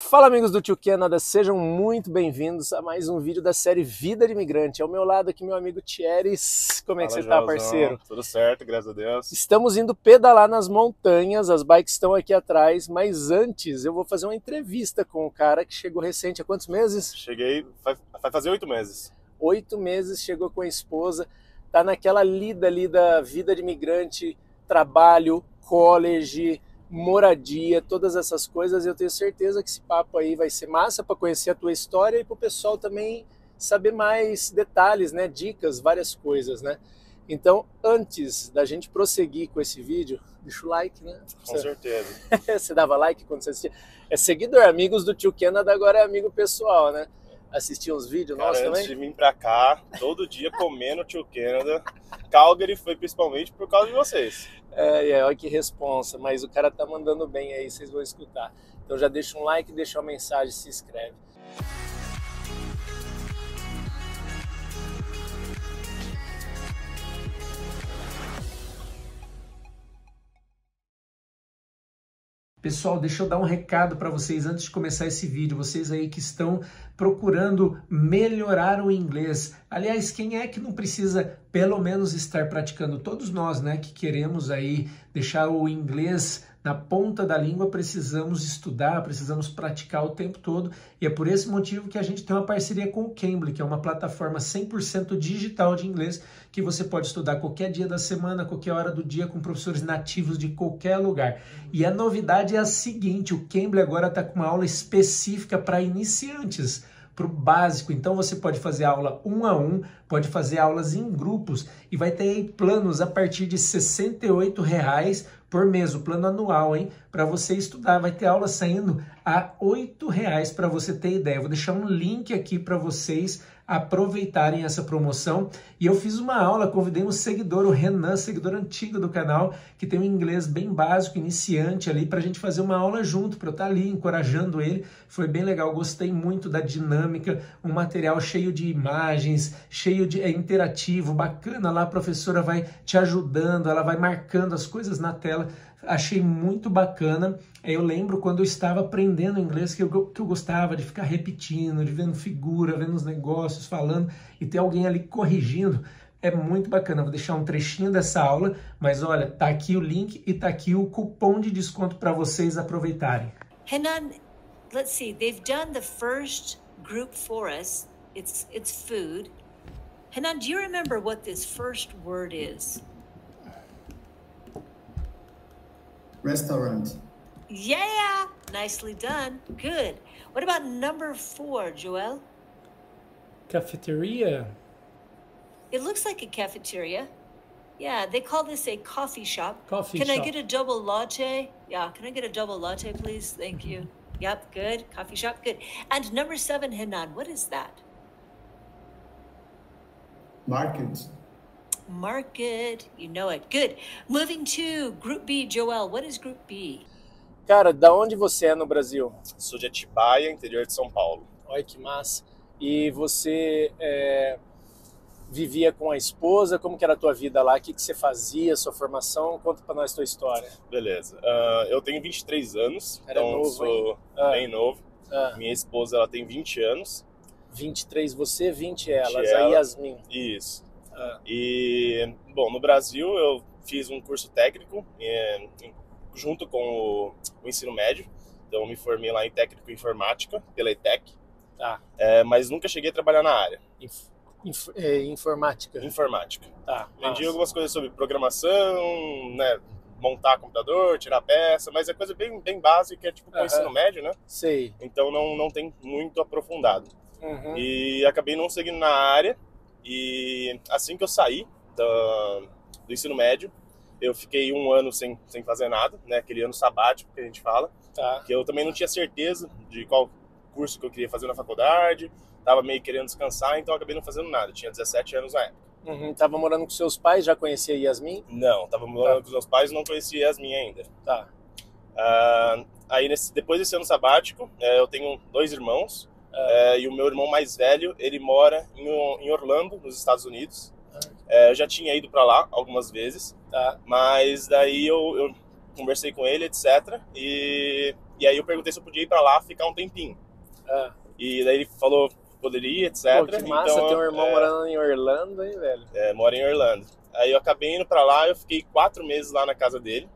Fala amigos do Tio Canada, sejam muito bem-vindos a mais um vídeo da série Vida de Imigrante. Ao meu lado aqui meu amigo Thieres. Como é que Fala, você tá, Joãozão. parceiro? Tudo certo, graças a Deus. Estamos indo pedalar nas montanhas, as bikes estão aqui atrás, mas antes eu vou fazer uma entrevista com o cara que chegou recente. Há quantos meses? Cheguei, vai fazer 8 meses. 8 meses, chegou com a esposa, tá naquela lida ali da vida de imigrante, trabalho, college, moradia, todas essas coisas. Eu tenho certeza que esse papo aí vai ser massa para conhecer a tua história e para o pessoal também saber mais detalhes, né? Dicas, várias coisas, né? Então, antes da gente prosseguir com esse vídeo, deixa o like, né? Com certeza. Você dava like quando você assistia? É seguidor, amigos do Tio Canada, agora é amigo pessoal, né? Assistir uns vídeos nossos Cara, também? antes de vir pra cá, todo dia comendo Tio Canada. Calgary foi principalmente por causa de vocês. Olha que responsa, mas o cara tá mandando bem aí, vocês vão escutar. Então já deixa um like, deixa uma mensagem, se inscreve. Pessoal, deixa eu dar um recado para vocês antes de começar esse vídeo. Vocês aí que estão procurando melhorar o inglês. Aliás, quem é que não precisa pelo menos estar praticando? Todos nós, né, que queremos aí deixar o inglês na ponta da língua, precisamos estudar, precisamos praticar o tempo todo. E é por esse motivo que a gente tem uma parceria com o Cambly, que é uma plataforma 100% digital de inglês, que você pode estudar qualquer dia da semana, qualquer hora do dia, com professores nativos de qualquer lugar. E a novidade é a seguinte, o Cambly agora está com uma aula específica para iniciantes, para o básico. Então você pode fazer aula 1 a 1, pode fazer aulas em grupos e vai ter aí planos a partir de R$ 68,00 por mês, o plano anual, hein? Para você estudar, vai ter aula saindo a R$ 8,00 para você ter ideia. Eu vou deixar um link aqui para vocês aproveitarem essa promoção. E eu fiz uma aula, convidei um seguidor, o Renan, seguidor antigo do canal, que tem um inglês bem básico, iniciante ali, para a gente fazer uma aula junto, para eu estar ali encorajando ele. Foi bem legal, gostei muito da dinâmica, um material cheio de imagens, cheio de interativo, bacana lá, a professora vai te ajudando, ela vai marcando as coisas na tela. Achei muito bacana. Eu lembro quando eu estava aprendendo inglês que eu gostava de ficar repetindo, de vendo figura, vendo os negócios, falando e ter alguém ali corrigindo. É muito bacana. Vou deixar um trechinho dessa aula, mas olha, tá aqui o link e tá aqui o cupom de desconto para vocês aproveitarem. Henan, let's see, they've done the first group for us. It's food. Henan, do you remember what this first word is? Restaurant. Yeah, nicely done. Good. What about number 4, Joel? Cafeteria? It looks like a cafeteria. Yeah, they call this a coffee shop. Coffee Can shop. I get a double latte? Yeah, can I get a double latte, please? Thank you. Yep, good. Coffee shop, good. And number 7, Henan, what is that? Market. Market, you know it. Good. Moving to Group B, Joel, what is Group B? Cara, da onde você é no Brasil? Sou de Atibaia, interior de São Paulo. Olha que massa. E você vivia com a esposa? Como que era a tua vida lá? O que você fazia, sua formação? Conta pra nós a tua história. Beleza. Eu tenho 23 anos, Era então novo, sou bem novo. Minha esposa ela tem 20 anos. 23 você, 20 elas. 20 A ela. Yasmin. Isso. E, bom, no Brasil eu fiz um curso técnico junto com o ensino médio. Então eu me formei lá em técnico em informática, pela ETEC. Tá. Mas nunca cheguei a trabalhar na área. Informática. Informática. Tá. Aprendi algumas coisas sobre programação, né? Montar computador, tirar peça, mas é coisa bem, bem básica, tipo com o ensino médio, né? Sei. Então não tem muito aprofundado. Uhum. E acabei não seguindo na área. E assim que eu saí do ensino médio, eu fiquei 1 ano sem fazer nada, né? Aquele ano sabático que a gente fala. Tá. Que eu também não tinha certeza de qual curso que eu queria fazer na faculdade. Tava meio querendo descansar, então eu acabei não fazendo nada. Eu tinha 17 anos na época. Uhum. Tava morando com seus pais, já conhecia a Yasmin? Não, tava morando com os meus pais e não conhecia Yasmin ainda. Tá. Aí depois desse ano sabático, eu tenho 2 irmãos. E o meu irmão mais velho, ele mora em Orlando, nos Estados Unidos. Eu já tinha ido para lá algumas vezes, Tá. mas daí eu conversei com ele, etc. E E aí eu perguntei se eu podia ir pra lá ficar um tempinho. E daí ele falou que poderia, etc. Pô, que massa, então, tem um irmão morando em Orlando, hein, velho? Mora em Orlando. Aí eu acabei indo pra lá, eu fiquei 4 meses lá na casa dele.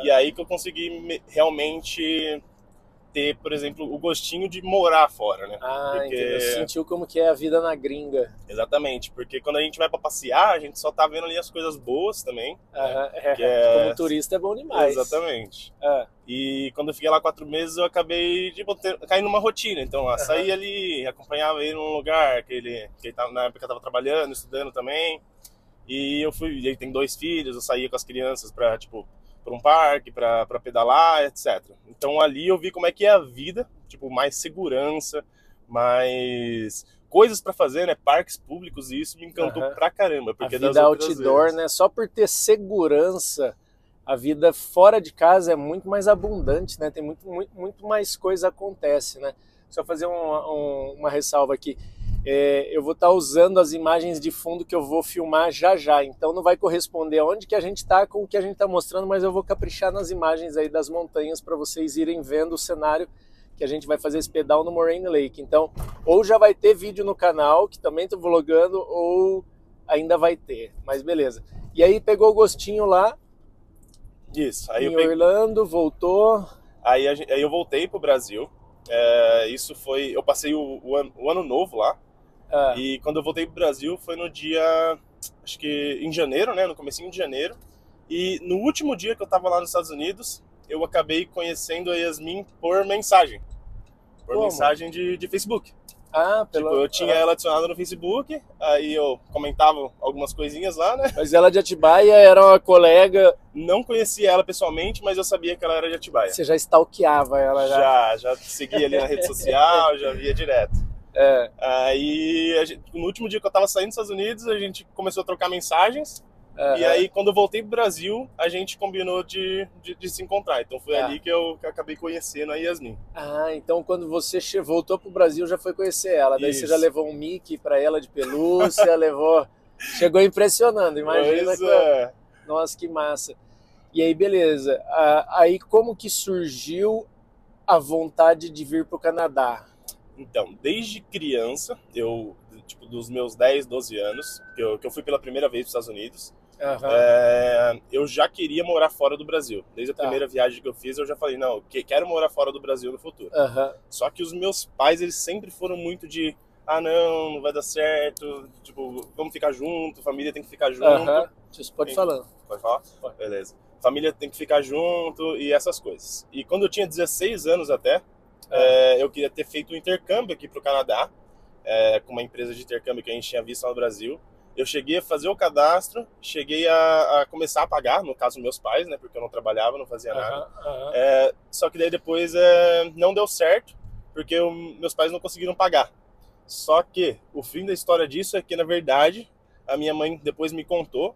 E aí que eu consegui realmente ter, por exemplo, o gostinho de morar fora, né? Porque sentiu como que é a vida na gringa. Exatamente, porque quando a gente vai pra passear, a gente só tá vendo ali as coisas boas também. Como turista é bom demais. Exatamente. E quando eu fiquei lá 4 meses, eu acabei de cair numa rotina. Então, saí ali, acompanhava ele num lugar que ele tava, na época eu tava trabalhando, estudando também. E eu fui, ele tem 2 filhos, eu saía com as crianças pra, tipo, para um parque, para pedalar, etc. Então ali eu vi como é que é a vida, tipo, mais segurança, mais coisas para fazer, né? Parques públicos, e isso me encantou pra caramba. Porque a vida outdoor, né? Só por ter segurança, a vida fora de casa é muito mais abundante, né? Tem muito mais coisa acontece, né? Só fazer uma ressalva aqui. Eu vou estar usando as imagens de fundo que eu vou filmar já, então não vai corresponder aonde que a gente está com o que a gente está mostrando, mas eu vou caprichar nas imagens aí das montanhas para vocês irem vendo o cenário que a gente vai fazer esse pedal no Moraine Lake. Então, ou já vai ter vídeo no canal, que também estou vlogando, ou ainda vai ter, mas beleza. E aí pegou o gostinho lá, isso, aí em Orlando, voltou. Aí eu voltei pro Brasil, isso foi, eu passei o ano novo lá. E quando eu voltei pro Brasil foi no dia, acho que em janeiro, né, no comecinho de janeiro. E no último dia que eu tava lá nos Estados Unidos, eu acabei conhecendo a Yasmin por mensagem. Mensagem de Facebook. Tipo, eu tinha ela adicionada no Facebook, aí eu comentava algumas coisinhas lá, né? Mas ela de Atibaia era uma colega... Não conhecia ela pessoalmente, mas eu sabia que ela era de Atibaia. Você já stalkeava ela? Já seguia ali na rede social, já via direto. Aí, no último dia que eu tava saindo dos Estados Unidos, a gente começou a trocar mensagens. E aí, quando eu voltei pro Brasil, a gente combinou de se encontrar. Então foi ali que eu acabei conhecendo a Yasmin. Então quando você voltou pro Brasil, já foi conhecer ela. Daí você já levou um Mickey pra ela de pelúcia, chegou impressionando, imagina. Nossa, que massa. E aí, beleza. Aí como que surgiu a vontade de vir pro Canadá? Então, desde criança, tipo, dos meus 10, 12 anos, que eu fui pela primeira vez para os Estados Unidos, eu já queria morar fora do Brasil. Desde a primeira viagem que eu fiz, eu já falei, não, quero morar fora do Brasil no futuro. Só que os meus pais, eles sempre foram muito de, não vai dar certo, tipo, vamos ficar junto, família tem que ficar junto. Você pode falar. Pode falar? Pode. Beleza. Família tem que ficar junto e essas coisas. E quando eu tinha 16 anos até, eu queria ter feito um intercâmbio aqui pro Canadá, com uma empresa de intercâmbio que a gente tinha visto lá no Brasil. Eu cheguei a fazer o cadastro, cheguei a começar a pagar, no caso meus pais, né, porque eu não trabalhava, não fazia nada. Só que daí depois não deu certo, porque meus pais não conseguiram pagar. Só que o fim da história disso é que, na verdade, a minha mãe depois me contou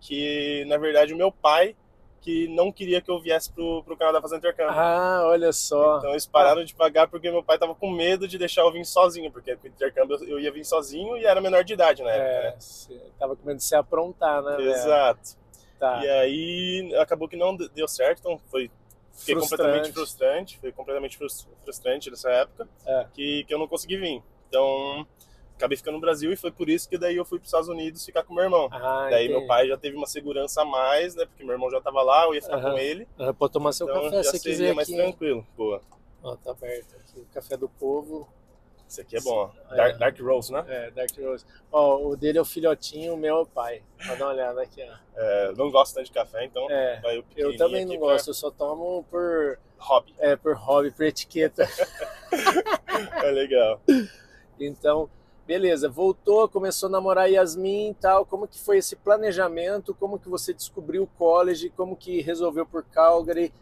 que, na verdade, o meu pai que não queria que eu viesse pro Canadá fazer intercâmbio. Olha só. Então eles pararam de pagar porque meu pai tava com medo de deixar eu vir sozinho, porque com o intercâmbio eu ia vir sozinho e era menor de idade na época, né? Tava com medo de se aprontar, né? Exato. E aí acabou que não deu certo, então fiquei completamente frustrante, foi completamente frustrante nessa época, que eu não consegui vir. Então acabei ficando no Brasil e foi por isso que daí eu fui para os Estados Unidos ficar com meu irmão. Daí meu pai já teve uma segurança a mais, né? Porque meu irmão já estava lá, eu ia ficar com ele. Pode tomar seu café se você quiser mais aqui. Tranquilo. Boa. Tá aberto aqui, o café do povo. Esse aqui é bom, Dark Roast, né? Dark Roast. O dele é o filhotinho, o meu é o pai. Pode dar uma olhada aqui, ó. Não gosto tanto de café, então vai o pequenininho. Eu também não gosto, eu só tomo por... Hobby. Por hobby, por etiqueta. Legal. Então... Beleza, voltou, começou a namorar Yasmin e tal, como que foi esse planejamento, como que você descobriu o college, como que resolveu por Calgary,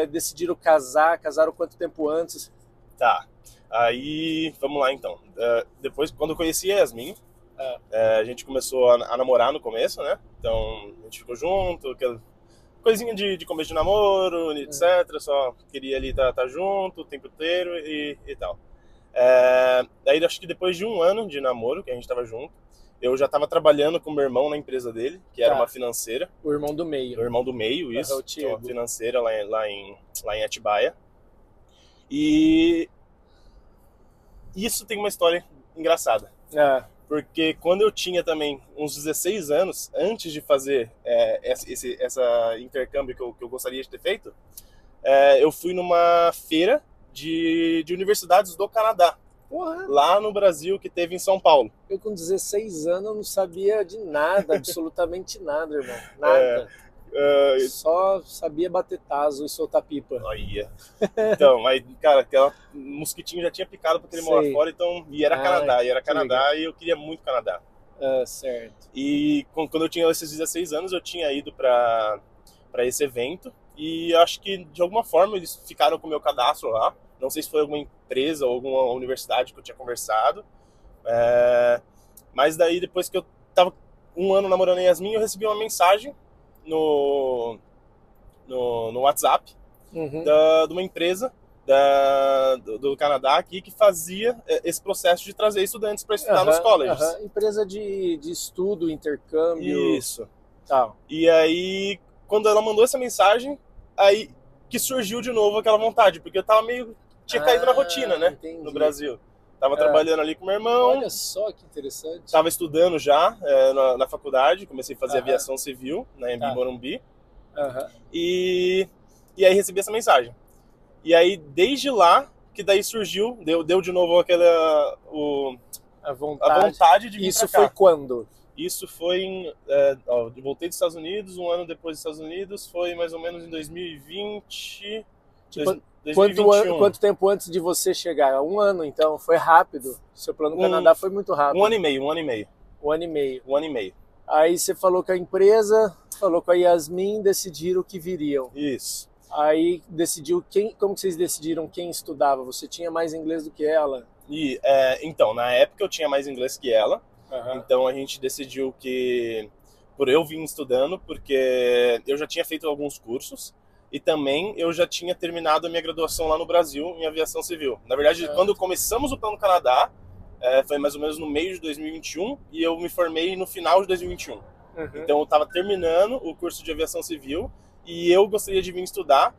decidiram casaram quanto tempo antes? Tá, aí vamos lá então. Depois, quando eu conheci a Yasmin, a gente começou a namorar no começo, né? Então a gente ficou junto, aquela coisinha de começo de namoro, etc. Só queria ali estar junto o tempo inteiro e tal. Daí acho que depois de um ano de namoro, que a gente tava junto, eu já estava trabalhando com meu irmão na empresa dele, que era Tá. uma financeira. O irmão do meio. O irmão do meio, isso. o Tiago. Uma financeira lá em Atibaia. E isso tem uma história engraçada. Ah, Porque quando eu tinha também uns 16 anos, antes de fazer essa intercâmbio que eu gostaria de ter feito, eu fui numa feira de universidades do Canadá, porra, lá no Brasil, que teve em São Paulo. eu com 16 anos eu não sabia de nada, absolutamente nada, irmão. Nada. Só sabia bater tazo e soltar pipa. Olha. Então, aí, cara, aquela mosquitinho já tinha picado pra aquele morar Sei. fora, então, e era Canadá, e eu queria muito Canadá. Ah, certo. E quando eu tinha esses 16 anos, eu tinha ido para esse evento, e acho que, de alguma forma, eles ficaram com o meu cadastro lá. Não sei se foi alguma empresa ou alguma universidade que eu tinha conversado. Mas daí, depois que eu tava um ano namorando a Yasmin, eu recebi uma mensagem no WhatsApp Uhum. de uma empresa do Canadá aqui que fazia esse processo de trazer estudantes para estudar nos colleges. Empresa de estudo, intercâmbio. Isso. Tal. E aí, quando ela mandou essa mensagem, aí que surgiu de novo aquela vontade, porque eu tava tinha caído na rotina, né? Entendi. No Brasil. Tava trabalhando ali com meu irmão. Olha só que interessante. Estava estudando já na faculdade, comecei a fazer aviação civil na Embi Morumbi. E aí recebi essa mensagem. E aí, desde lá, que daí surgiu, deu de novo A a vontade. vontade de vir Isso pra cá. foi quando? Isso foi eu voltei dos Estados Unidos, um ano depois dos Estados Unidos, foi mais ou menos em 2020. Tipo, 2021. Quanto tempo antes de você chegar? Um ano, então. Foi rápido. Seu plano no Canadá foi muito rápido. Um ano e meio. Um ano e meio. Um ano e meio. Aí você falou com a empresa, falou com a Yasmin, decidiram que viriam. Isso. Aí decidiu como que vocês decidiram quem estudava? Você tinha mais inglês do que ela? E, então, na época eu tinha mais inglês que ela, então a gente decidiu que, por eu vir estudando, porque eu já tinha feito alguns cursos, e também eu já tinha terminado a minha graduação lá no Brasil em aviação civil. Na verdade, quando começamos o Plano Canadá, foi mais ou menos no meio de 2021, e eu me formei no final de 2021. Então eu estava terminando o curso de aviação civil, e eu gostaria de vir estudar,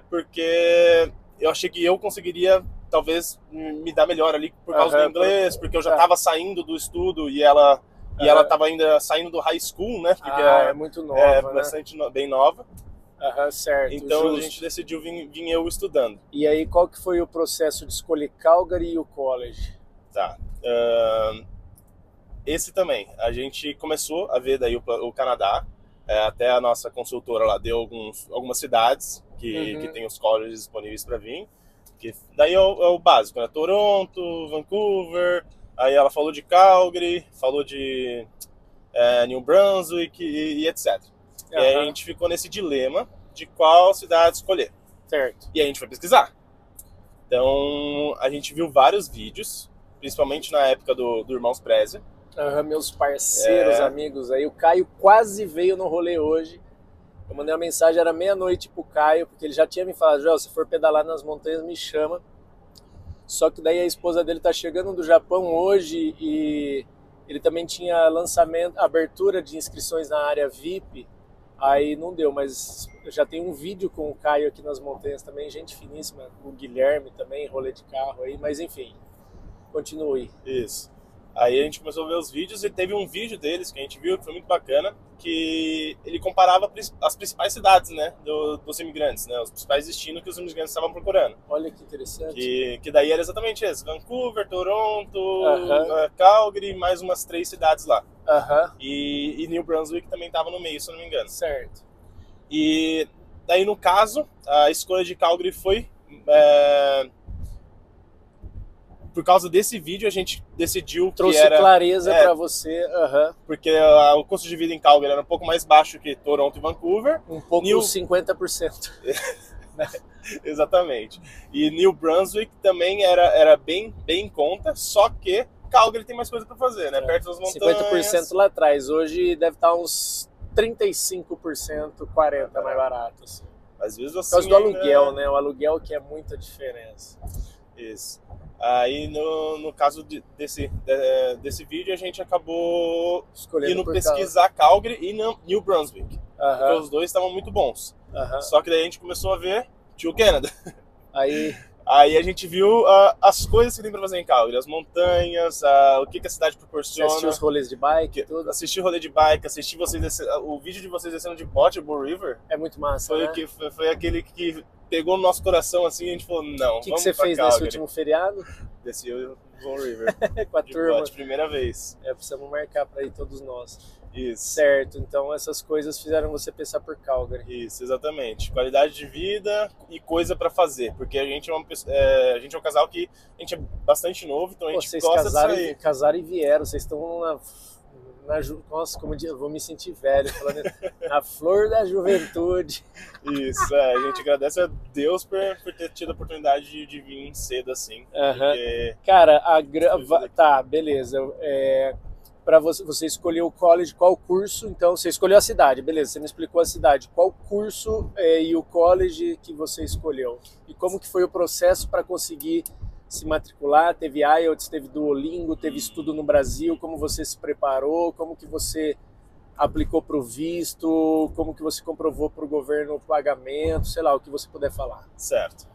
porque eu achei que eu conseguiria, talvez, me dar melhor ali por causa do inglês, porque eu já estava saindo do estudo, e ela estava ainda saindo do high school, né? Porque é muito nova, né? bastante bem nova. Certo. Então justo. a gente decidiu vir eu estudando. E aí, qual que foi o processo de escolher Calgary e o college? Tá. Esse também. A gente começou a ver daí o Canadá. Até a nossa consultora lá deu algumas cidades que tem os colleges disponíveis para vir. Daí é o básico, né? Toronto, Vancouver. Aí ela falou de Calgary, falou de New Brunswick e etc. E aí a gente ficou nesse dilema de qual cidade escolher. Certo. E aí a gente foi pesquisar. Então a gente viu vários vídeos, principalmente na época do Irmãos Preze. Meus parceiros, amigos aí. O Caio quase veio no rolê hoje. Eu mandei uma mensagem, era meia-noite pro Caio, porque ele já tinha me falado, Joel, se for pedalar nas montanhas, me chama. Só que daí a esposa dele tá chegando do Japão hoje e ele também tinha abertura de inscrições na área VIP. Aí não deu, mas eu já tenho um vídeo com o Caio aqui nas montanhas também, gente finíssima. O Guilherme também, rolê de carro aí, mas enfim, continue. Isso. Aí a gente começou a ver os vídeos e teve um vídeo deles que a gente viu que foi muito bacana, que ele comparava as principais cidades, né, dos imigrantes, né, os principais destinos que os imigrantes estavam procurando. Olha que interessante. Que daí era exatamente esse, Vancouver, Toronto, Calgary, mais umas 3 cidades lá. E New Brunswick também estava no meio, se eu não me engano. Certo. E daí, no caso, a escolha de Calgary foi... por causa desse vídeo, a gente decidiu Trouxe que era... clareza para você. Porque o custo de vida em Calgary era um pouco mais baixo que Toronto e Vancouver. Um pouco 50%. Exatamente. E New Brunswick também era bem em conta, só que Calgary tem mais coisa para fazer, né? Perto das montanhas. 50% lá atrás. Hoje deve estar uns 35%, 40% mais barato. Assim. Às vezes assim, por causa do aluguel, né? O aluguel que é muita diferença. Isso. Aí, no caso desse vídeo, a gente acabou Escolhendo indo por pesquisar Calgary e New Brunswick. Aham. Porque os dois estavam muito bons. Aham. Só que daí a gente começou a ver o Canada. Aí a gente viu as coisas que tem pra fazer em Calgary, as montanhas, o que a cidade você proporciona. assistiu os rolês de bike, tudo. Assisti rolê de bike, assisti o vídeo de vocês descendo de bote, o Bull River. É muito massa, Foi, né? foi aquele que pegou no nosso coração assim, e a gente falou, não, O que vamos você pra fez Calgary. nesse último feriado? Desci o Bull River Com a de turma. bote, primeira vez. Precisamos marcar para ir todos nós. Isso. Certo, então essas coisas fizeram você pensar por Calgary. Isso, exatamente. Qualidade de vida e coisa pra fazer, porque a gente é a gente é um casal que a gente é bastante novo, então a gente Vocês gosta de sair. casaram e vieram, vocês estão nossa, como eu vou me sentir velho falando na flor da juventude. Isso, a gente agradece a Deus por ter tido a oportunidade de vir cedo assim. Aham. Porque Cara, tá, beleza. Para você escolheu o college, qual curso? Então, você escolheu a cidade, beleza, você me explicou a cidade. Qual curso e o college que você escolheu? E como que foi o processo para conseguir se matricular? Teve IELTS, teve Duolingo, teve estudo no Brasil? Como você se preparou? Como que você aplicou para o visto? Como que você comprovou para o governo o pagamento? Sei lá, o que você puder falar. certo.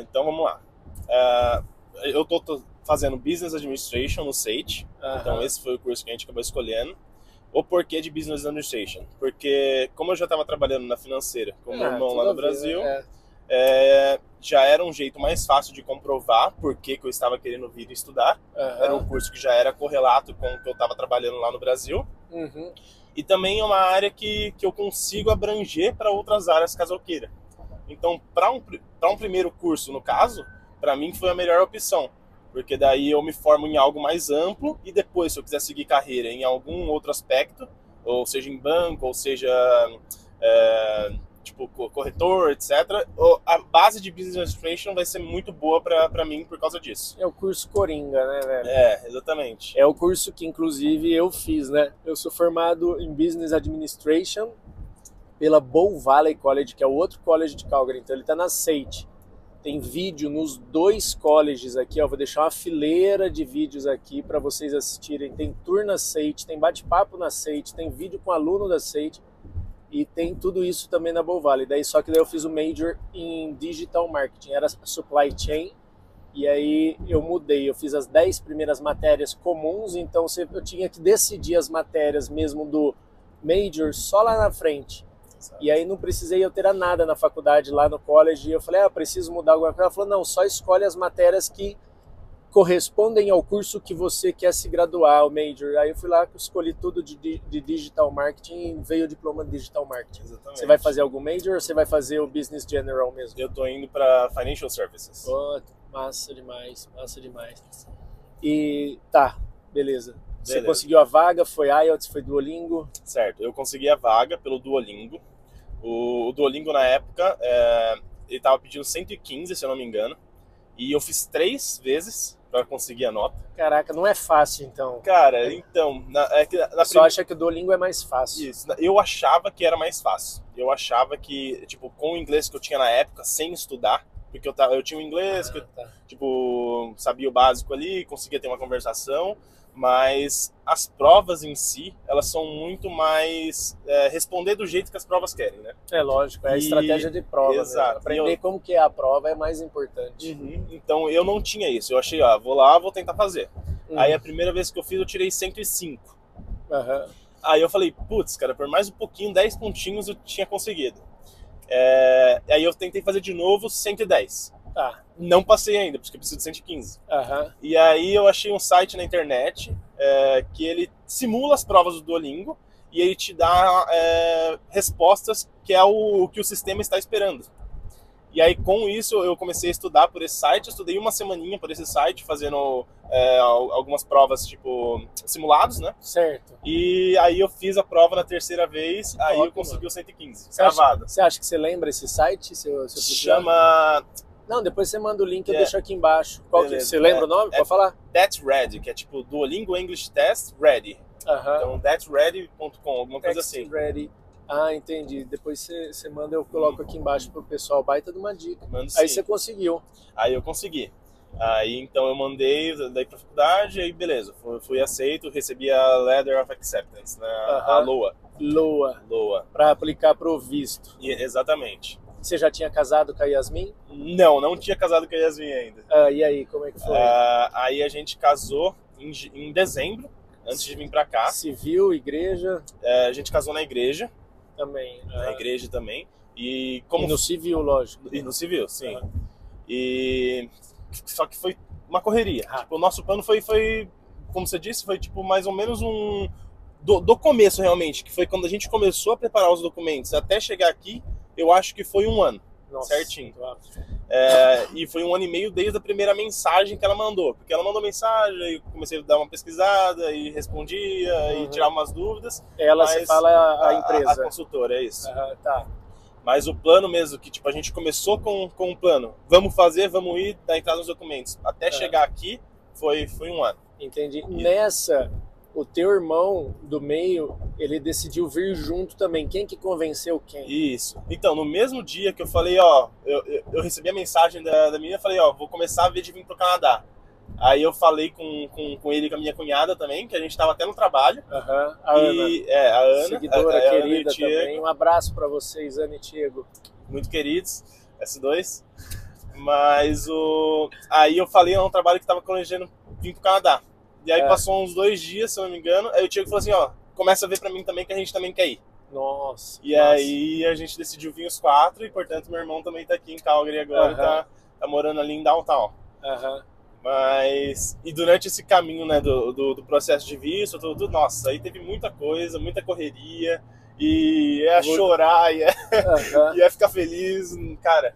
Então vamos lá. Eu tô fazendo Business Administration no SAIT. Aham. Então esse foi o curso que a gente acabou escolhendo. O porquê de Business Administration? Porque como eu já estava trabalhando na financeira com meu irmão lá tudo no a ver, Brasil, né? já era um jeito mais fácil de comprovar por que eu estava querendo vir estudar. Aham. Era um curso que já era correlato com o que eu estava trabalhando lá no Brasil. Uhum. E também é uma área que eu consigo abranger para outras áreas caso eu queira. Então, para um primeiro curso, no caso, para mim foi a melhor opção. Porque daí eu me formo em algo mais amplo e depois, se eu quiser seguir carreira em algum outro aspecto, ou seja em banco, ou seja tipo corretor, etc., a base de Business Administration vai ser muito boa para mim por causa disso. É o curso Coringa, né, velho? Exatamente. É o curso que, inclusive, eu fiz, né? Eu sou formado em Business Administration pela Bow Valley College, que é o outro college de Calgary. Então, ele tá na SAIT. Tem vídeo nos dois colleges aqui, ó. Vou deixar uma fileira de vídeos aqui para vocês assistirem. Tem tour na SAIT, tem bate-papo na SAIT, tem vídeo com aluno da SAIT e tem tudo isso também na Bow Valley. Só que daí eu fiz o major em Digital Marketing, era Supply Chain. E aí eu mudei, eu fiz as 10 primeiras matérias comuns, então eu tinha que decidir as matérias mesmo do major só lá na frente. E aí não precisei alterar nada na faculdade, lá no college, e eu falei, preciso mudar alguma coisa. Ela falou, não, só escolhe as matérias que correspondem ao curso que você quer se graduar, o major. Aí eu fui lá, escolhi tudo de Digital Marketing e veio o diploma de Digital Marketing. Exatamente. Você vai fazer algum major ou você vai fazer o Business General mesmo? Eu tô indo para Financial Services. Oh, massa demais, massa demais. E tá, beleza. Você conseguiu a vaga, foi IELTS, foi Duolingo? Certo, eu consegui a vaga pelo Duolingo. O Duolingo, na época, ele estava pedindo 115, se eu não me engano. E eu fiz 3 vezes para conseguir a nota. Caraca, não é fácil, então. Cara, então... Você acha que o Duolingo é mais fácil? Isso, eu achava que era mais fácil. Eu achava que, tipo, com o inglês que eu tinha na época, sem estudar, porque eu tinha o inglês, que eu, tipo, sabia o básico ali, conseguia ter uma conversação, mas as provas em si, elas são muito mais responder do jeito que as provas querem, né? É lógico, é a estratégia de prova. Exato. Né? Aprender como que é a prova é mais importante. Uhum. Então eu não tinha isso, eu achei, vou lá, vou tentar fazer. Aí a primeira vez que eu fiz, eu tirei 105. Uhum. Aí eu falei, putz, cara, por mais um pouquinho, 10 pontinhos eu tinha conseguido. Aí eu tentei fazer de novo 110. Tá. Não passei ainda, porque eu preciso de 115. Uhum. E aí eu achei um site na internet que ele simula as provas do Duolingo e ele te dá respostas que é o que o sistema está esperando. E aí com isso eu comecei a estudar por esse site, eu estudei uma semaninha por esse site, fazendo algumas provas tipo simulados, né? Certo. E aí eu fiz a prova na terceira vez, aí eu consegui o 115, gravado. Você acha que você lembra esse site? Se eu chama... Não, depois você manda o link, eu deixo aqui embaixo. Qual que você lembra o nome? Pode falar? That's Ready, que é tipo Duolingo English Test Ready. Uhum. Então thatsready.com, alguma coisa assim. Ready. Ah, entendi. Depois você manda, eu coloco aqui embaixo pro pessoal. Baita de uma dica. Mando Aí sim. você conseguiu. Aí eu consegui. Aí então eu mandei daí pra faculdade, aí beleza, fui aceito, recebi a Letter of Acceptance, né? A LOA. LOA. Para aplicar pro visto. Exatamente. Você já tinha casado com a Yasmin? Não tinha casado com a Yasmin ainda. E aí, como é que foi? Aí a gente casou em dezembro, antes de vir pra cá. Civil, igreja? A gente casou na igreja. Também. Na igreja também. E no civil, lógico. E no civil, sim. E só que foi uma correria. Tipo, o nosso plano foi, como você disse, foi tipo mais ou menos do começo realmente, que foi quando a gente começou a preparar os documentos até chegar aqui, eu acho que foi 1 ano. Nossa, certinho. E foi 1 ano e meio desde a primeira mensagem que ela mandou. Porque ela mandou mensagem, eu comecei a dar uma pesquisada e respondia e tirava umas dúvidas. Ela, você fala a empresa. A consultora, é isso. Tá. Mas o plano mesmo, que tipo, a gente começou com um plano. Vamos fazer, vamos ir, dar entrada nos documentos. Até chegar aqui, foi 1 ano. Entendi. Nessa, o teu irmão do meio, ele decidiu vir junto também. Quem que convenceu quem? Isso. Então, no mesmo dia que eu falei, ó, eu recebi a mensagem da menina, falei, ó, vou começar a ver de vir pro Canadá. Aí eu falei com ele e com a minha cunhada também, que a gente tava até no trabalho. A Ana. A Ana. Seguidora querida também. Um abraço para vocês, Ana e Diego. Muito queridos, S2. Mas aí eu falei no trabalho que tava planejando vir pro Canadá. E aí passou uns 2 dias, se eu não me engano, aí o Diego falou assim, ó, começa a ver pra mim também que a gente também quer ir. Nossa. E aí a gente decidiu vir os 4 e, portanto, meu irmão também tá aqui em Calgary agora, tá morando ali em Downtown. Mas, e durante esse caminho, né, do processo de visto, tudo, nossa, aí teve muita coisa, muita correria, e chorar, ia ficar feliz, cara,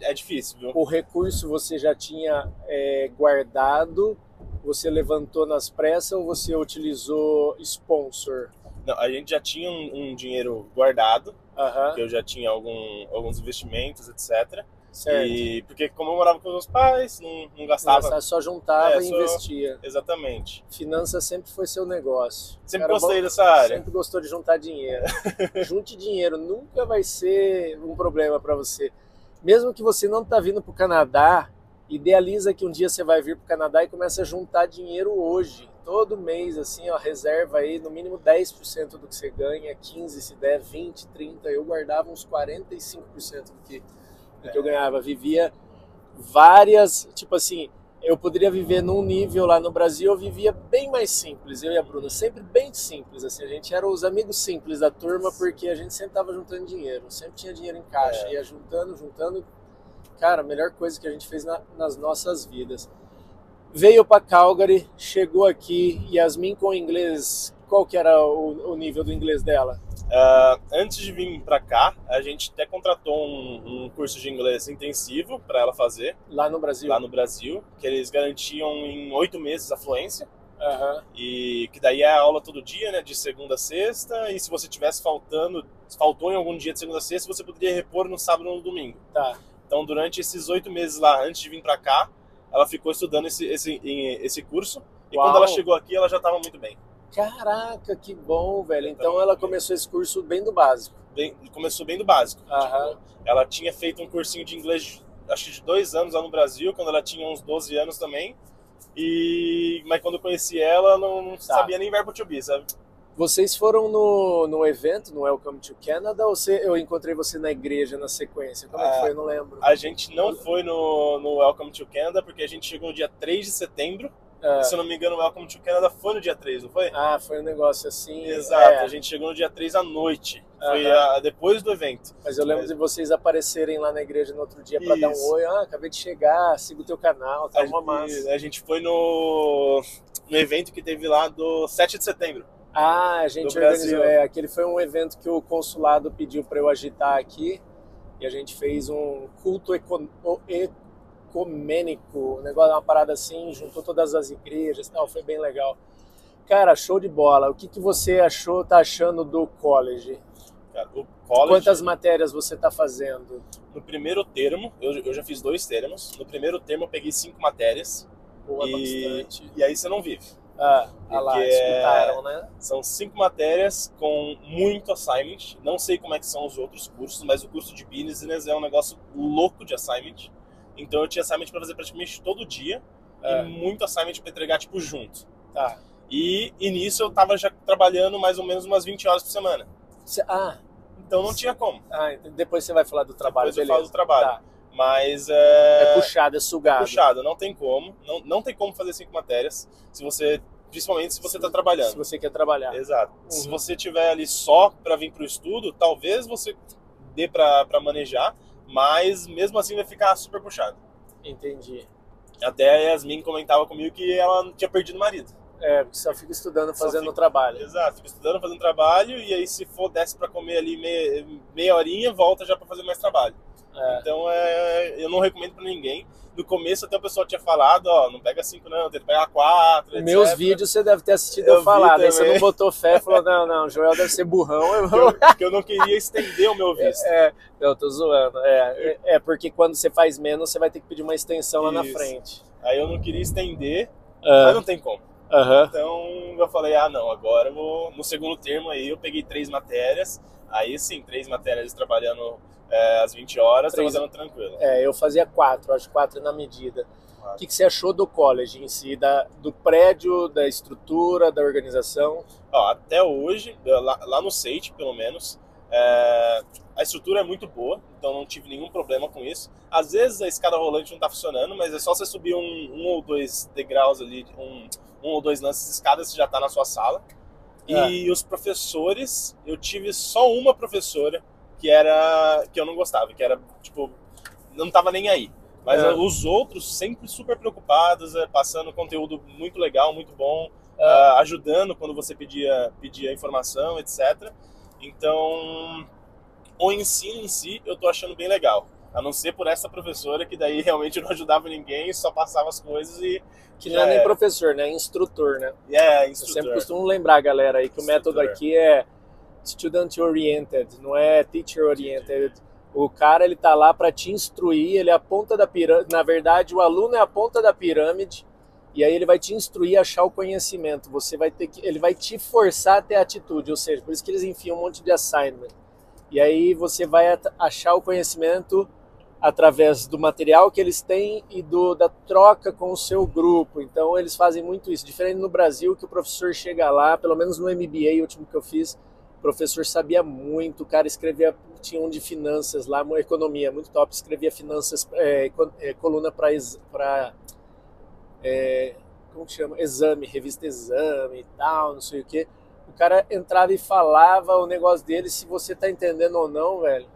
é difícil, viu? O recurso você já tinha guardado, você levantou nas pressas ou você utilizou sponsor? Não, a gente já tinha um dinheiro guardado, que eu já tinha alguns investimentos, etc. Certo. E porque como eu morava com os meus pais, não gastava. Só juntava e investia. Exatamente. Finanças sempre foi seu negócio. Sempre gostei dessa área. Sempre gostou de juntar dinheiro. Junte dinheiro, nunca vai ser um problema para você. Mesmo que você não tá vindo pro Canadá, idealiza que um dia você vai vir pro Canadá e começa a juntar dinheiro hoje. Todo mês, assim, ó, reserva aí no mínimo 10% do que você ganha, 15% se der, 20%, 30%. Eu guardava uns 45% do que eu ganhava, vivia várias, tipo assim, eu poderia viver num nível lá no Brasil, eu vivia bem mais simples, eu e a Bruna, sempre bem simples, assim, a gente era os amigos simples da turma, porque a gente sempre tava juntando dinheiro, sempre tinha dinheiro em caixa, ia juntando, cara, a melhor coisa que a gente fez nas nossas vidas. Veio para Calgary, chegou aqui, Yasmin com inglês, qual que era o nível do inglês dela? Antes de vir para cá, a gente até contratou um curso de inglês intensivo para ela fazer. Lá no Brasil? Lá no Brasil, que eles garantiam em 8 meses a fluência. E que daí é aula todo dia, né, de segunda a sexta. E se você tivesse faltou em algum dia de segunda a sexta, você poderia repor no sábado ou no domingo. Tá. Então, durante esses 8 meses lá, antes de vir para cá, ela ficou estudando esse curso. E quando ela chegou aqui, ela já estava muito bem. Caraca, que bom, velho. Então ela começou esse curso bem do básico. Começou bem do básico. Tipo, ela tinha feito um cursinho de inglês, acho que de 2 anos lá no Brasil, quando ela tinha uns 12 anos também. Mas quando eu conheci ela, não sabia nem verbo to be, sabe? Vocês foram no evento, no Welcome to Canada, ou eu encontrei você na igreja na sequência? Como é que foi? Eu não lembro. A gente não foi no Welcome to Canada, porque a gente chegou no dia 3 de setembro. Se eu não me engano, o Welcome to Canada foi no dia 3, não foi? Foi um negócio assim. Exato, a gente chegou no dia 3 à noite. Foi depois do evento. Mas eu lembro de vocês aparecerem lá na igreja no outro dia para dar um oi. Acabei de chegar, siga o teu canal, tá uma massa. A gente foi no evento que teve lá do 7 de setembro. A gente organizou. Aquele foi um evento que o consulado pediu para eu agitar aqui. E a gente fez um culto ecumênico, um negócio, uma parada assim, juntou todas as igrejas, foi bem legal. Cara, show de bola. O que você tá achando do college? Cara, o college... Quantas matérias você tá fazendo? No primeiro termo, eu já fiz 2 termos. No primeiro termo eu peguei 5 matérias. Bastante. E aí você não vive. Lá, escutaram, né? São 5 matérias com muito assignment. Não sei como é que são os outros cursos, mas o curso de business é um negócio louco de assignment. Então eu tinha assignment para fazer praticamente todo dia e muito assignment para entregar tipo junto. Tá. E nisso eu tava já trabalhando mais ou menos umas 20 horas por semana. Então não tinha como. Depois você vai falar do trabalho, Depois eu falo do trabalho. Tá. Mas é puxado, é sugado. Puxado, não tem como. Não tem como fazer 5 matérias, principalmente se você está trabalhando. Se você quer trabalhar. Exato. Se você tiver ali só para vir para o estudo, talvez você dê para manejar, mas mesmo assim vai ficar super puxado. Entendi. Até a Yasmin comentava comigo que ela tinha perdido o marido. Porque só fica estudando, fazendo trabalho. Exato, fica estudando, fazendo trabalho, e aí se for, desce para comer ali meia horinha, volta já para fazer mais trabalho. Então eu não recomendo para ninguém. No começo até o pessoal tinha falado, não pega 5 não, tem que pegar 4, etc. Meus vídeos você deve ter assistido eu falar, daí você não botou fé e falou, não, o Joel deve ser burrão. Porque eu não queria estender o meu visto. Eu tô zoando. Porque quando você faz menos, você vai ter que pedir uma extensão lá na frente. Aí eu não queria estender, mas não tem como. Então eu falei, não, agora eu vou... No segundo termo aí eu peguei 3 matérias, aí sim, 3 matérias trabalhando às 20 horas, trabalhando tranquilo. Eu fazia 4, acho 4 na medida. O que você achou do college em si, do prédio, da estrutura, da organização? Até hoje, lá no SAIT pelo menos, a estrutura é muito boa, então não tive nenhum problema com isso. Às vezes a escada rolante não está funcionando, mas é só você subir um ou 2 degraus ali, um ou 2 lances de escada, você já está na sua sala. E os professores, eu tive só uma professora que eu não gostava, que era, tipo, não tava nem aí. Mas os outros sempre super preocupados, passando conteúdo muito legal, muito bom, ajudando quando você pedia informação, etc. Então, o ensino em si eu tô achando bem legal. A não ser por essa professora, que daí realmente não ajudava ninguém, só passava as coisas e... Que não é nem professor, né? É instrutor, né? Instrutor. Eu sempre costumo lembrar, galera, aí que o método aqui é student-oriented, não é teacher-oriented. O cara, ele tá lá para te instruir, ele é a ponta da pirâmide. Na verdade, o aluno é a ponta da pirâmide, e aí ele vai te instruir a achar o conhecimento. Ele vai te forçar a ter atitude, ou seja, por isso que eles enfiam um monte de assignment. E aí você vai achar o conhecimento através do material que eles têm e da troca com o seu grupo. Então eles fazem muito isso. Diferente no Brasil, que o professor chega lá, pelo menos no MBA, o último que eu fiz, o professor sabia muito, o cara escrevia, tinha um de finanças lá, uma economia muito top, escrevia finanças, coluna para como que chama? Exame, revista Exame e tal, não sei o que. O cara entrava e falava o negócio dele, se você tá entendendo ou não, velho,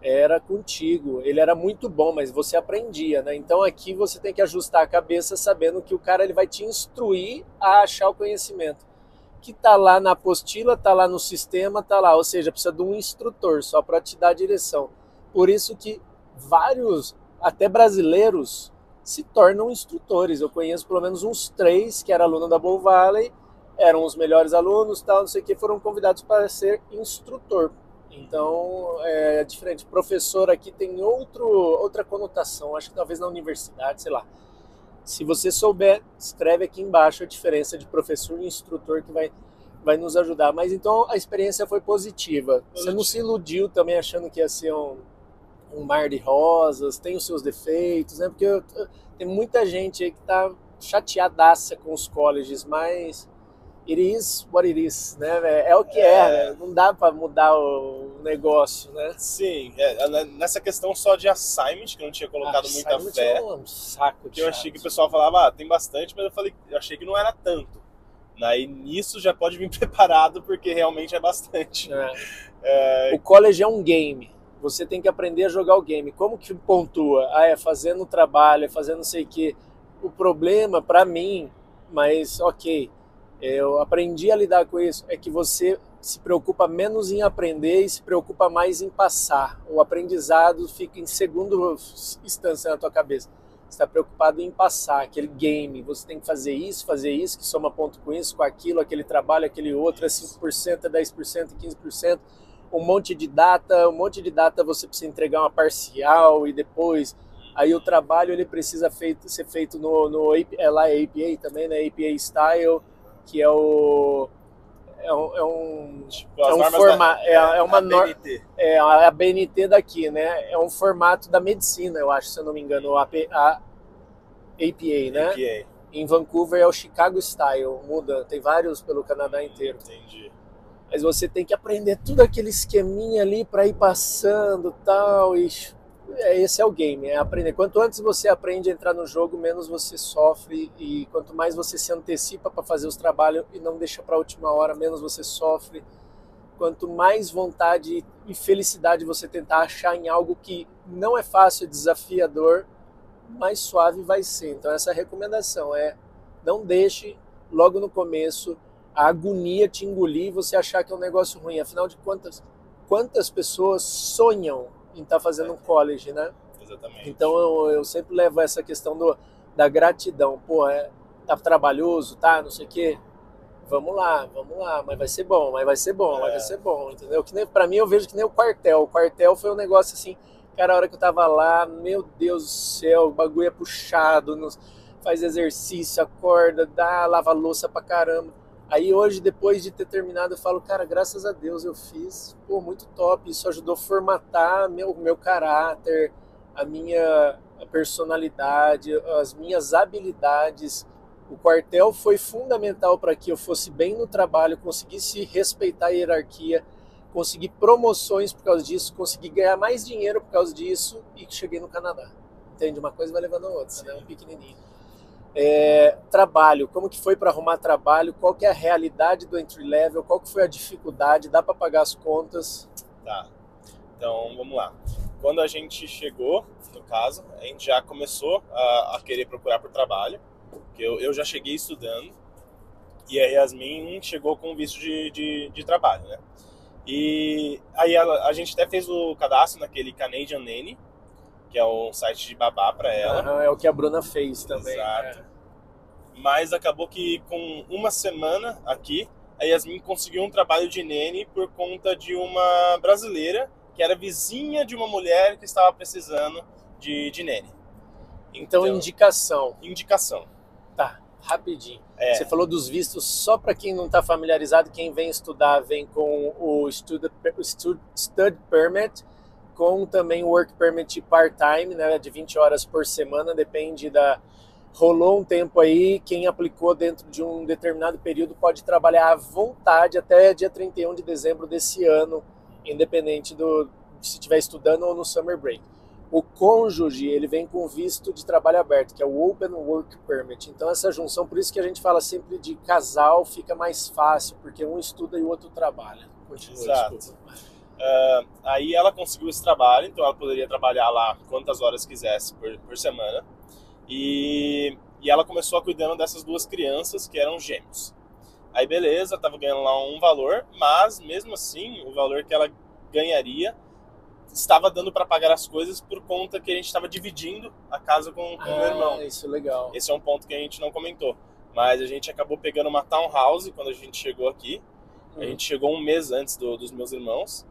era contigo. Ele era muito bom, mas você aprendia, né? Então aqui você tem que ajustar a cabeça sabendo que o cara ele vai te instruir a achar o conhecimento. Que tá lá na apostila, tá lá no sistema, tá lá. Ou seja, precisa de um instrutor só para te dar a direção. Por isso que vários, até brasileiros, se tornam instrutores. Eu conheço pelo menos uns 3 que eram alunos da Bow Valley, eram os melhores alunos, tal, não sei o que, foram convidados para ser instrutor. Então, é diferente. Professor aqui tem outra conotação, acho que talvez na universidade, sei lá. Se você souber, escreve aqui embaixo a diferença de professor e instrutor que vai nos ajudar. Mas então a experiência foi positiva. Você não se iludiu também achando que ia ser um mar de rosas, tem os seus defeitos, né? Porque tem muita gente aí que tá chateadaça com os colleges, mas it is what it is, né? É o que né? Não dá para mudar o negócio, né? Sim, nessa questão só de assignment, que eu não tinha colocado muita fé. É um saco de eu achei que o pessoal falava, tem bastante, mas eu achei que não era tanto. Aí nisso já pode vir preparado, porque realmente é bastante. O college é um game. Você tem que aprender a jogar o game. Como que pontua? É fazendo o trabalho, é fazendo não sei o quê. O problema, para mim, mas ok, eu aprendi a lidar com isso, é que você se preocupa menos em aprender e se preocupa mais em passar. O aprendizado fica em segunda instância na tua cabeça. Você está preocupado em passar aquele game. Você tem que fazer isso, que soma ponto com isso, com aquilo, aquele trabalho, aquele outro, é 5%, é 10%, é 15%. Um monte de data você precisa entregar uma parcial e depois... Aí o trabalho ele precisa ser feito lá é APA também, né? APA Style, que é Tipo, as normas uma BNT. A BNT daqui, né? É um formato da medicina, eu acho, se eu não me engano, a APA, né? APA. Em Vancouver é o Chicago Style, muda, tem vários pelo Canadá inteiro. Entendi. Mas você tem que aprender tudo aquele esqueminha ali para ir passando tal, e esse é o game, é aprender. Quanto antes você aprende a entrar no jogo, menos você sofre, e quanto mais você se antecipa para fazer os trabalhos e não deixa para a última hora, menos você sofre. Quanto mais vontade e felicidade você tentar achar em algo que não é fácil, é desafiador, mais suave vai ser. Então essa recomendação é: não deixe logo no começo a agonia te engolir e você achar que é um negócio ruim. Afinal de contas, quantas pessoas sonham em estar fazendo um college, né? Exatamente. Então eu sempre levo essa questão da gratidão. Pô, tá trabalhoso, tá, não sei o quê. Vamos lá, mas vai ser bom, vai ser bom, entendeu? Que nem, pra mim eu vejo que nem o quartel. O quartel foi um negócio assim, cara, a hora que eu tava lá, meu Deus do céu, o bagulho é puxado, faz exercício, acorda, lava louça pra caramba. Aí hoje, depois de ter terminado, eu falo, cara, graças a Deus eu fiz, pô, muito top, isso ajudou a formatar meu caráter, a minha personalidade, as minhas habilidades. O quartel foi fundamental para que eu fosse bem no trabalho, conseguisse respeitar a hierarquia, conseguir promoções por causa disso, conseguir ganhar mais dinheiro por causa disso e cheguei no Canadá. Entende? Uma coisa vai levando a outra, né? Um pequenininho. Trabalho, como que foi para arrumar trabalho, qual que é a realidade do entry level, qual que foi a dificuldade, dá para pagar as contas? Tá, então vamos lá. Quando a gente chegou, no caso, a gente já começou a querer procurar por trabalho, porque eu já cheguei estudando, e a Yasmin chegou com visto de trabalho, né? E aí a gente até fez o cadastro naquele Canadian Nanny, que é um site de babá para ela. É o que a Bruna fez também. Exato. Mas acabou que com uma semana aqui, a Yasmin conseguiu um trabalho de nene por conta de uma brasileira que era vizinha de uma mulher que estava precisando de nene. Então indicação. Indicação. Tá, rapidinho. Você falou dos vistos, só para quem não está familiarizado, quem vem estudar vem com o Stud Permit, com também o Work Permit part-time, né, de 20 horas por semana, depende rolou um tempo aí, quem aplicou dentro de um determinado período pode trabalhar à vontade até dia 31 de dezembro desse ano, independente se estiver estudando ou no Summer Break. O cônjuge, ele vem com visto de trabalho aberto, que é o Open Work Permit. Então essa junção, por isso que a gente fala sempre de casal, fica mais fácil, porque um estuda e o outro trabalha. Continua, exato. Desculpa. Aí ela conseguiu esse trabalho, então ela poderia trabalhar lá quantas horas quisesse por semana. E ela começou a cuidando dessas duas crianças que eram gêmeos. Aí beleza, tava ganhando lá um valor, mas mesmo assim o valor que ela ganharia estava dando para pagar as coisas por conta que a gente estava dividindo a casa com o meu irmão. Isso é legal. Esse é um ponto que a gente não comentou. Mas a gente acabou pegando uma townhouse quando a gente chegou aqui. A gente chegou um mês antes dos meus irmãos.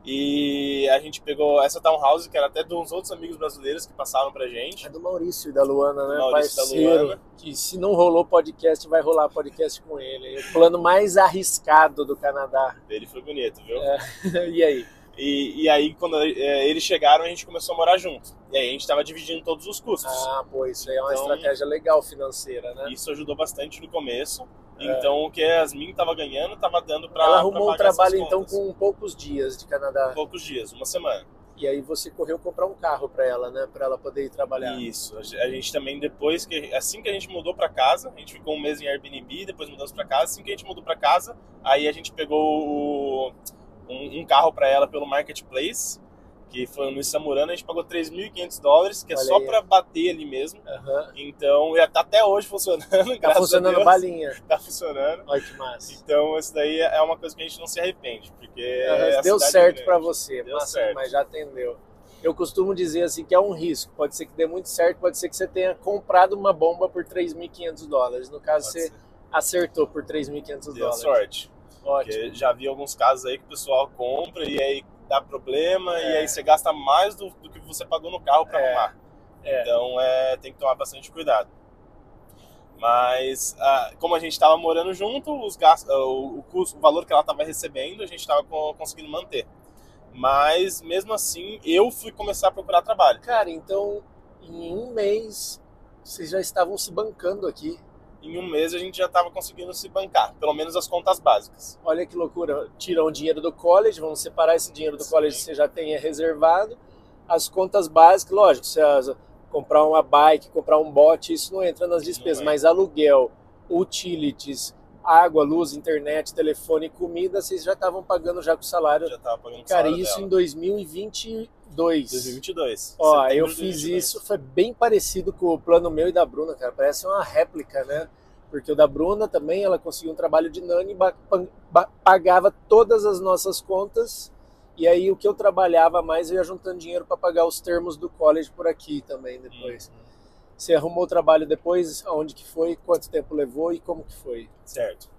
E a gente pegou essa townhouse, que era até de uns outros amigos brasileiros que passaram pra gente. É do Maurício e da Luana, né? Maurício parceiro, da Luana. Que se não rolou podcast, vai rolar podcast com ele. O plano mais arriscado do Canadá. Ele foi bonito, viu? E aí? E aí, quando eles chegaram, a gente começou a morar junto. E aí a gente tava dividindo todos os custos. Pô, isso aí é uma estratégia legal financeira, né? Isso ajudou bastante no começo. Então, o que a Yasmin tava ganhando, tava dando pra Ela arrumou um trabalho, então, contas. com poucos dias de Canadá. Poucos dias, uma semana. E aí você correu comprar um carro pra ela, né? Pra ela poder ir trabalhar. Isso. A gente também, assim que a gente mudou pra casa, a gente ficou um mês em Airbnb, depois mudamos pra casa. Assim que a gente mudou pra casa, aí a gente pegou um carro pra ela pelo Marketplace, que foi no Samurana, a gente pagou $3.500, que é só pra bater ali mesmo. Então, tá até hoje funcionando, Tá funcionando balinha. Tá funcionando. Olha que massa. Então, isso daí é uma coisa que a gente não se arrepende, porque deu certo pra você, deu certo. Mas já atendeu. Eu costumo dizer assim que é um risco. Pode ser que dê muito certo, pode ser que você tenha comprado uma bomba por $3.500. No caso, você acertou por $3.500. Deu sorte. Ótimo. Porque já vi alguns casos aí que o pessoal compra e aí dá problema e aí você gasta mais do que você pagou no carro para arrumar. Então tem que tomar bastante cuidado. Mas, como a gente estava morando junto, os gastos, o valor que ela estava recebendo, a gente estava conseguindo manter. Mas, mesmo assim, eu fui começar a procurar trabalho. Cara, então, em um mês, vocês já estavam se bancando aqui. Em um mês, a gente já estava conseguindo se bancar, pelo menos as contas básicas. Olha que loucura. Tiram o dinheiro do college, vamos separar esse dinheiro do college que você já tenha reservado. As contas básicas, lógico, você comprar uma bike, comprar um bote, isso não entra nas despesas, mas aluguel, utilities, água, luz, internet, telefone e comida, vocês já estavam pagando já com o salário. Já estava pagando com o salário. Cara, isso dela. Em 2022. 2022. Ó, eu fiz isso, foi bem parecido com o plano meu e da Bruna, cara, parece uma réplica, né? Porque o da Bruna também, ela conseguiu um trabalho de nani, pagava todas as nossas contas. E aí o que eu trabalhava mais, eu ia juntando dinheiro para pagar os termos do college por aqui também depois. Você arrumou o trabalho depois? Aonde que foi? Quanto tempo levou e como que foi? Certo.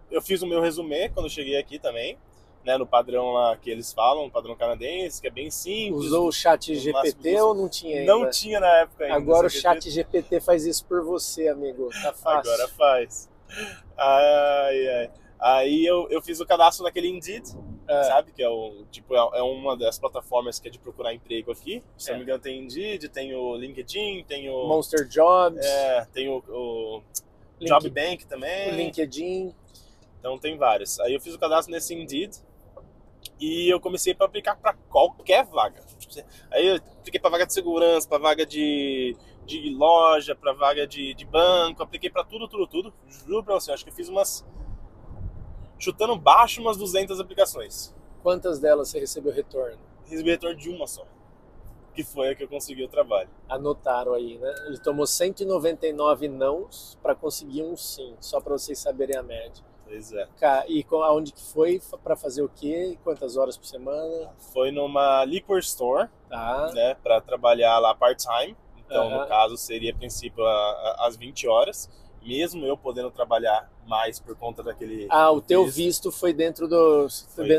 Eu fiz o meu resumê quando eu cheguei aqui também, né, no padrão lá que eles falam, no padrão canadense, que é bem simples. Usou o chat GPT ou não tinha ainda? Não tinha na época ainda. Agora o chat GPT faz isso por você, amigo. Tá fácil. Agora faz. Aí eu fiz o cadastro naquele Indeed, sabe? Que é é uma das plataformas que é de procurar emprego aqui. Se não me engano, tem Indeed, tem o LinkedIn, tem o Monster Jobs. Tem o Job Bank também. O LinkedIn. Então tem vários. Aí eu fiz o cadastro nesse Indeed e eu comecei para aplicar para qualquer vaga. Aí eu apliquei para vaga de segurança, para vaga de loja, para vaga de banco, apliquei para tudo. Juro para você, acho que eu fiz chutando baixo, umas 200 aplicações. Quantas delas você recebeu retorno? Recebi retorno de uma só, que foi a que eu consegui o trabalho. Anotaram aí, né? Ele tomou 199 nãos para conseguir um sim, só para vocês saberem a média. Pois é. E aonde que foi? Para fazer o quê? Quantas horas por semana? Foi numa liquor store, tá, né, para trabalhar lá part-time. Então, no caso, seria a princípio às 20 horas. Mesmo eu podendo trabalhar mais por conta daquele... o teu visto foi dentro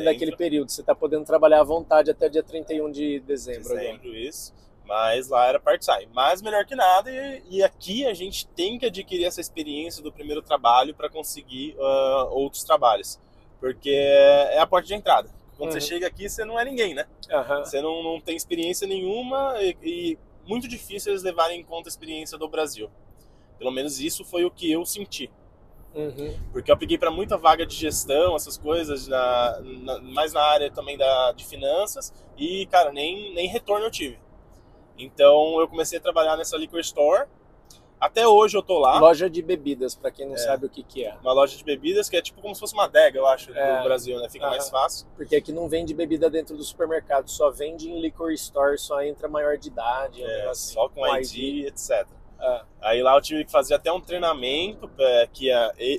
daquele período. Você está podendo trabalhar à vontade até dia 31 de dezembro. Isso. Mas lá era part-time. Mas melhor que nada. E aqui a gente tem que adquirir essa experiência do primeiro trabalho para conseguir outros trabalhos. Porque é a porta de entrada. Quando você chega aqui, você não é ninguém, né? Você não tem experiência nenhuma e muito difícil eles levarem em conta a experiência do Brasil. Pelo menos isso foi o que eu senti. Porque eu apliquei para muita vaga de gestão, essas coisas, mais na área também de finanças, e, cara, nem retorno eu tive. Então eu comecei a trabalhar nessa liquor store. Até hoje eu tô lá. Loja de bebidas, para quem não sabe o que é. Uma loja de bebidas que é tipo como se fosse uma adega, eu acho, no Brasil, né? Fica mais fácil. Porque aqui não vende bebida dentro do supermercado, só vende em liquor store, só entra maior de idade. Assim, só com ID, etc. Aí lá eu tive que fazer até um treinamento que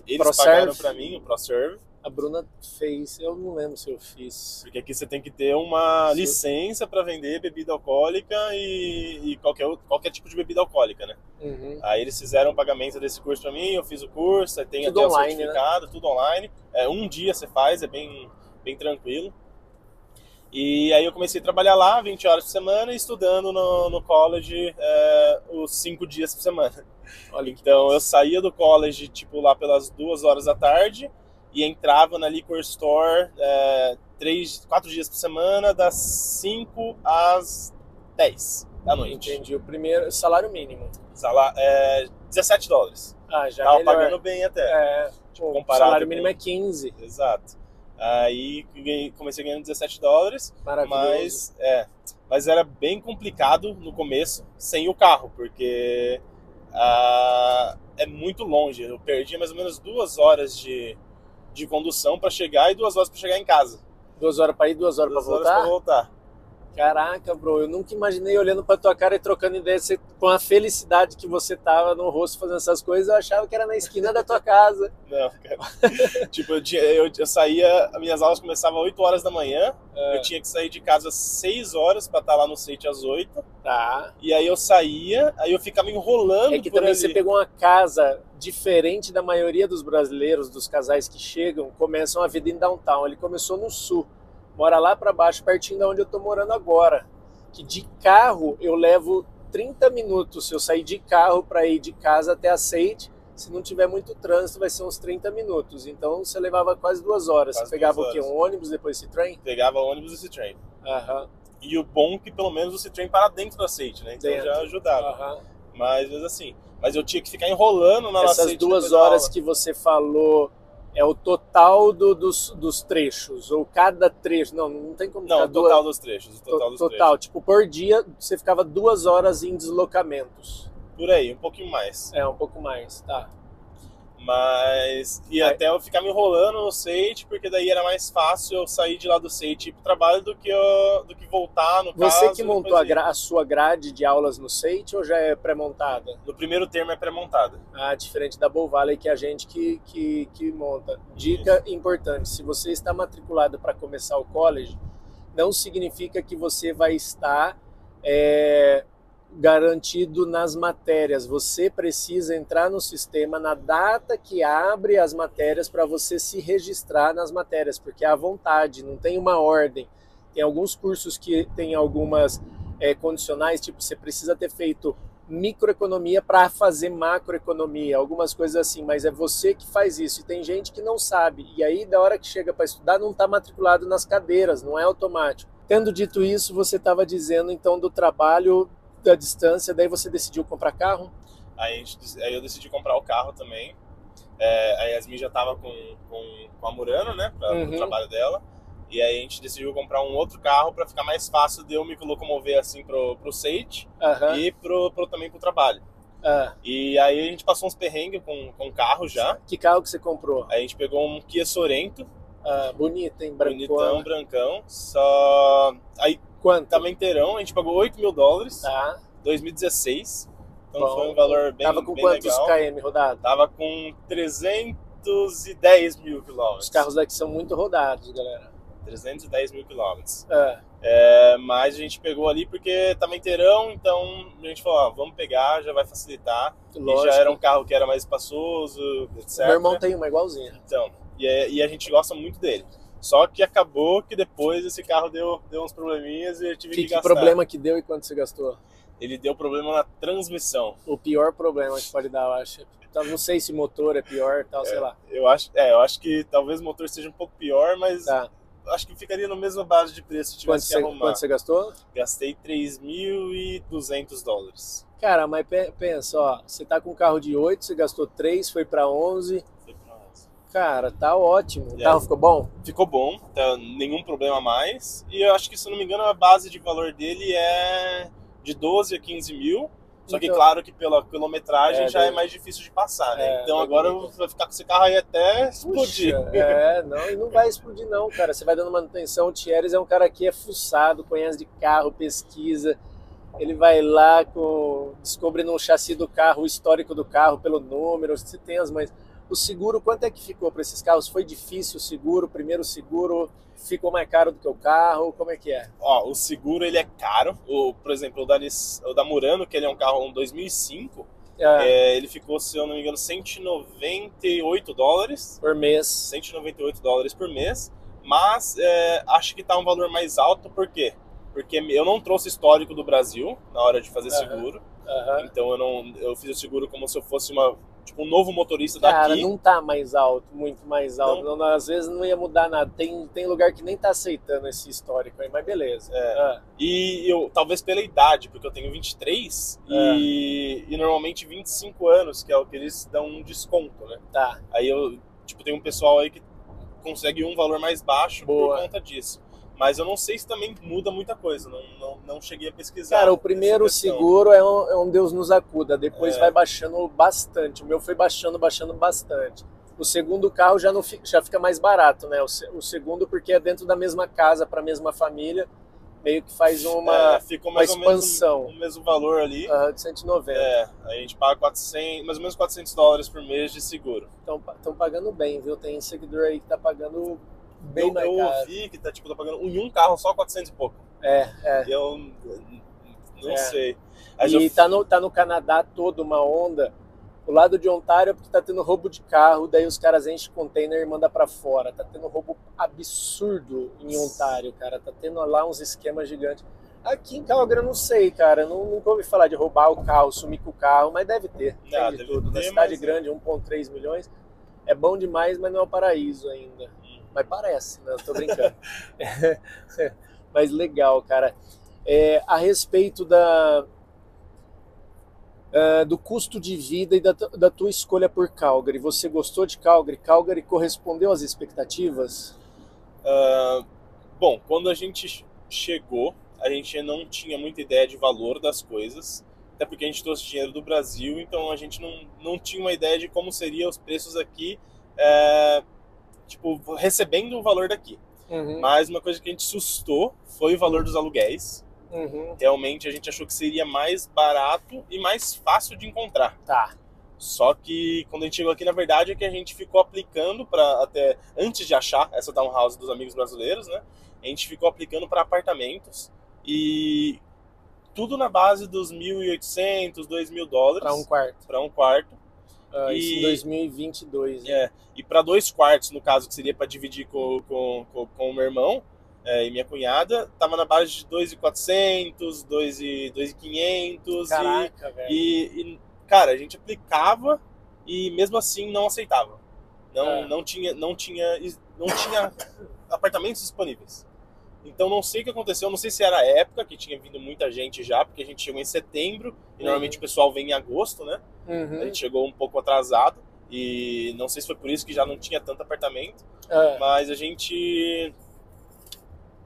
eles pagaram para mim, o ProServe. A Bruna fez, eu não lembro se eu fiz. Porque aqui você tem que ter uma licença para vender bebida alcoólica e qualquer tipo de bebida alcoólica, né? Aí eles fizeram o pagamento desse curso para mim, eu fiz o curso, aí tem tudo até online, o certificado, né? Tudo online. Um dia você faz, é bem tranquilo. E aí eu comecei a trabalhar lá 20 horas por semana, estudando no college os 5 dias por semana. Olha, então eu saía do college tipo lá pelas 2 horas da tarde e entrava na liquor store 4 dias por semana, das 5 às 10 da noite. Entendi. O primeiro salário mínimo. $17. Já tava melhor. Pagando bem até. O salário mínimo é 15. Exato. Aí comecei ganhando $17, mas era bem complicado no começo, sem o carro, porque é muito longe. Eu perdi mais ou menos 2 horas de condução para chegar e 2 horas para chegar em casa. 2 horas para ir, 2 horas para voltar? 2 horas para voltar. Caraca, bro, eu nunca imaginei olhando pra tua cara e trocando ideia com a felicidade que você tava no rosto fazendo essas coisas, eu achava que era na esquina da tua casa. Não, cara. Tipo, eu saía, minhas aulas começavam às 8 horas da manhã, eu tinha que sair de casa às 6 horas pra estar lá no site às 8. Tá. E aí eu saía, aí eu ficava enrolando. É que também você pegou uma casa diferente da maioria dos brasileiros, dos casais que chegam, começam a vida em downtown. Ele começou no sul. Mora lá para baixo, pertinho de onde eu tô morando agora. Que de carro eu levo 30 minutos. Se eu sair de carro para ir de casa até a State, Se não tiver muito trânsito, vai ser uns 30 minutos. Então você levava quase 2 horas. Quase Você pegava 2 o quê? horas. Um ônibus, depois esse trem? Pegava ônibus e C-Train. Aham. E o bom é que pelo menos o C-Train para dentro da Sate, né? Então Dentro. já ajudava. Aham. Mas assim, mas eu tinha que ficar enrolando na Essas Sate 2 depois da horas aula. que você falou é o total dos trechos? Ou cada trecho? Não tem como Não, ficar o total dos trechos. O total dos total. Tipo, por dia você ficava 2 horas em deslocamentos. trechos. Por aí, um pouquinho mais. É, um pouco mais, tá. Mas e Aí- até eu ficar me enrolando no SATE, porque daí era mais fácil eu sair de lá do SATE e ir pro trabalho do que voltar no Você caso. que e montou depois ir. a sua grade de aulas no SATE ou já é pré-montada? No primeiro termo é pré-montada. Ah, diferente da Bow Valley, que é a gente que monta. Dica importante, se você está matriculado para começar o college, não significa que você vai estar garantido nas matérias. Você precisa entrar no sistema na data que abre as matérias para você se registrar nas matérias, porque é à vontade, não tem uma ordem. Tem alguns cursos que tem algumas condicionais, tipo, você precisa ter feito microeconomia para fazer macroeconomia, algumas coisas assim, mas é você que faz isso. E tem gente que não sabe, e aí da hora que chega para estudar não está matriculado nas cadeiras, não é automático. Tendo dito isso, você estava dizendo então do trabalho da distância, daí você decidiu comprar carro? Aí eu decidi comprar o carro também. A Yasmin já estava com a Murano, né, para o trabalho dela. E aí a gente decidiu comprar um outro carro para ficar mais fácil de eu me locomover assim pro SATE e também pro trabalho. E aí a gente passou uns perrengues com o carro já. Que carro que você comprou? Aí a gente pegou um Kia Sorento. Bonito, hein? Bonitão, brancão. Só... Aí quanto? tava inteirão, a gente pagou $8.000. Tá. 2016. Então Bom, foi um valor bem, tava com bem quantos legal. km rodado? Tava com 310 mil quilômetros. Os carros daqui são muito rodados, galera. 310 mil quilômetros. É. Mas a gente pegou ali porque tava inteirão, então a gente falou, vamos pegar, já vai facilitar. Lógico. E já era um carro que era mais espaçoso, etc. Meu irmão tem uma igualzinha. Então, e a gente gosta muito dele. Só que acabou que depois esse carro deu uns probleminhas e eu tive que gastar. Que problema que deu e quanto você gastou? Ele deu problema na transmissão. O pior problema que pode dar, eu acho. Então, não sei se motor é pior, tal, sei lá. Eu acho que talvez o motor seja um pouco pior, mas acho que ficaria na mesma base de preço se tivesse que arrumar. Quanto você gastou? Gastei $3.200. Cara, mas pensa, ó, você tá com um carro de 8, você gastou 3, foi pra 11. Cara, tá ótimo. O carro ficou bom? Ficou bom, tá, nenhum problema a mais. E eu acho que, se não me engano, a base de valor dele é de 12 a 15 mil. Só que, claro, que pela quilometragem já é mais difícil de passar, né? Então agora eu vou ficar com esse carro aí até explodir. Não, e não vai explodir não, cara. Você vai dando manutenção. O Thierry é um cara que é fuçado, conhece de carro, pesquisa. Ele vai lá descobrindo o chassi do carro, o histórico do carro pelo número, você tem as mães. O seguro, quanto é que ficou para esses carros? Foi difícil o seguro? Primeiro seguro ficou mais caro do que o carro? Como é que é? Ó, o seguro ele é caro. Por exemplo, o da Murano, que ele é um carro 2005, ele ficou, se eu não me engano, $198 por mês. $198 por mês. Mas acho que tá um valor mais alto, por quê? Porque eu não trouxe histórico do Brasil na hora de fazer seguro. Então eu fiz o seguro como se eu fosse um novo motorista daqui. Cara, não tá mais alto, muito mais alto. Não, às vezes não ia mudar nada. Tem lugar que nem tá aceitando esse histórico aí, mas beleza. E eu, talvez pela idade, porque eu tenho 23 e normalmente 25 anos, que é o que eles dão um desconto, né? Tá. Aí tem um pessoal aí que consegue um valor mais baixo por conta disso. Mas eu não sei se também muda muita coisa, não cheguei a pesquisar. Cara, o primeiro seguro é um Deus nos acuda, depois vai baixando bastante. O meu foi baixando bastante. O segundo carro já fica mais barato, né? O segundo porque é dentro da mesma casa, para a mesma família, meio que faz uma expansão. O mesmo valor ali. De 190. A gente paga mais ou menos $400 por mês de seguro. Estão pagando bem, viu? Tem seguidor aí que tá pagando bem mais caro. Eu ouvi que tá pagando em um carro só 400 e pouco. Eu não sei. E tá no Canadá toda uma onda. O lado de Ontário é porque tá tendo roubo de carro, daí os caras enchem container e mandam pra fora. Tá tendo roubo absurdo em Ontário, cara. Tá tendo lá uns esquemas gigantes. Aqui em Calgary eu não sei, cara. Nunca ouvi falar de roubar o carro, sumir com o carro, mas deve ter. Tem de tudo. Na cidade grande, 1,3 milhões. É bom demais, mas não é o paraíso ainda. Mas parece, né? Eu tô brincando. Mas legal, cara. A respeito do custo de vida e da tua escolha por Calgary. Você gostou de Calgary? Calgary correspondeu às expectativas? Bom, quando a gente chegou, a gente não tinha muita ideia de valor das coisas, até porque a gente trouxe dinheiro do Brasil, então a gente não tinha uma ideia de como seriam os preços aqui, tipo, recebendo o valor daqui. Uhum. Mas uma coisa que a gente assustou foi o valor dos aluguéis. Uhum. Realmente a gente achou que seria mais barato e mais fácil de encontrar. Tá. Só que quando a gente chegou aqui, na verdade, é que a gente ficou aplicando para até antes de achar essa townhouse dos amigos brasileiros, né? A gente ficou aplicando para apartamentos e tudo na base dos $1.800, $2.000 Para um quarto. Para um quarto. Isso em 2022. Né? E para 2 quartos, no caso, que seria para dividir com o meu irmão e minha cunhada, tava na base de 2.400, 2.500. Caraca, velho. E, cara, a gente aplicava e mesmo assim não aceitava. Não tinha apartamentos disponíveis. Então não sei o que aconteceu, não sei se era a época que tinha vindo muita gente já, porque a gente chegou em setembro e normalmente o pessoal vem em agosto, né? Uhum. A gente chegou um pouco atrasado e não sei se foi por isso que já não tinha tanto apartamento, mas a gente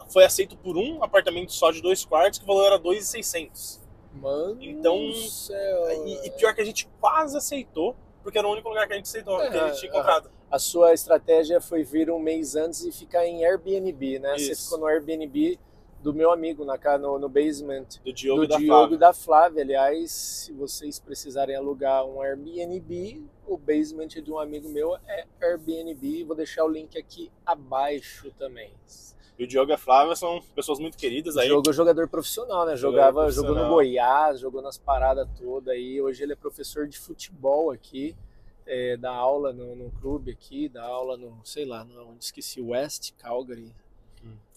foi aceito por um apartamento só de 2 quartos que o valor era $2.600. Mano, então, céu, e pior que a gente quase aceitou, porque era o único lugar que a gente aceitou, que a gente tinha encontrado. A sua estratégia foi vir um mês antes e ficar em Airbnb, né? Isso. Você ficou no Airbnb do meu amigo, no basement. Do Diogo e da Flávia. Aliás, se vocês precisarem alugar um Airbnb, o basement de um amigo meu é Airbnb. Vou deixar o link aqui abaixo também. E o Diogo e a Flávia são pessoas muito queridas aí. O Diogo é jogador profissional, né? Jogou no Goiás, jogou nas paradas todas aí. Hoje ele é professor de futebol aqui. Dá aula no clube aqui, dá aula no, sei lá, onde esqueci, West Calgary.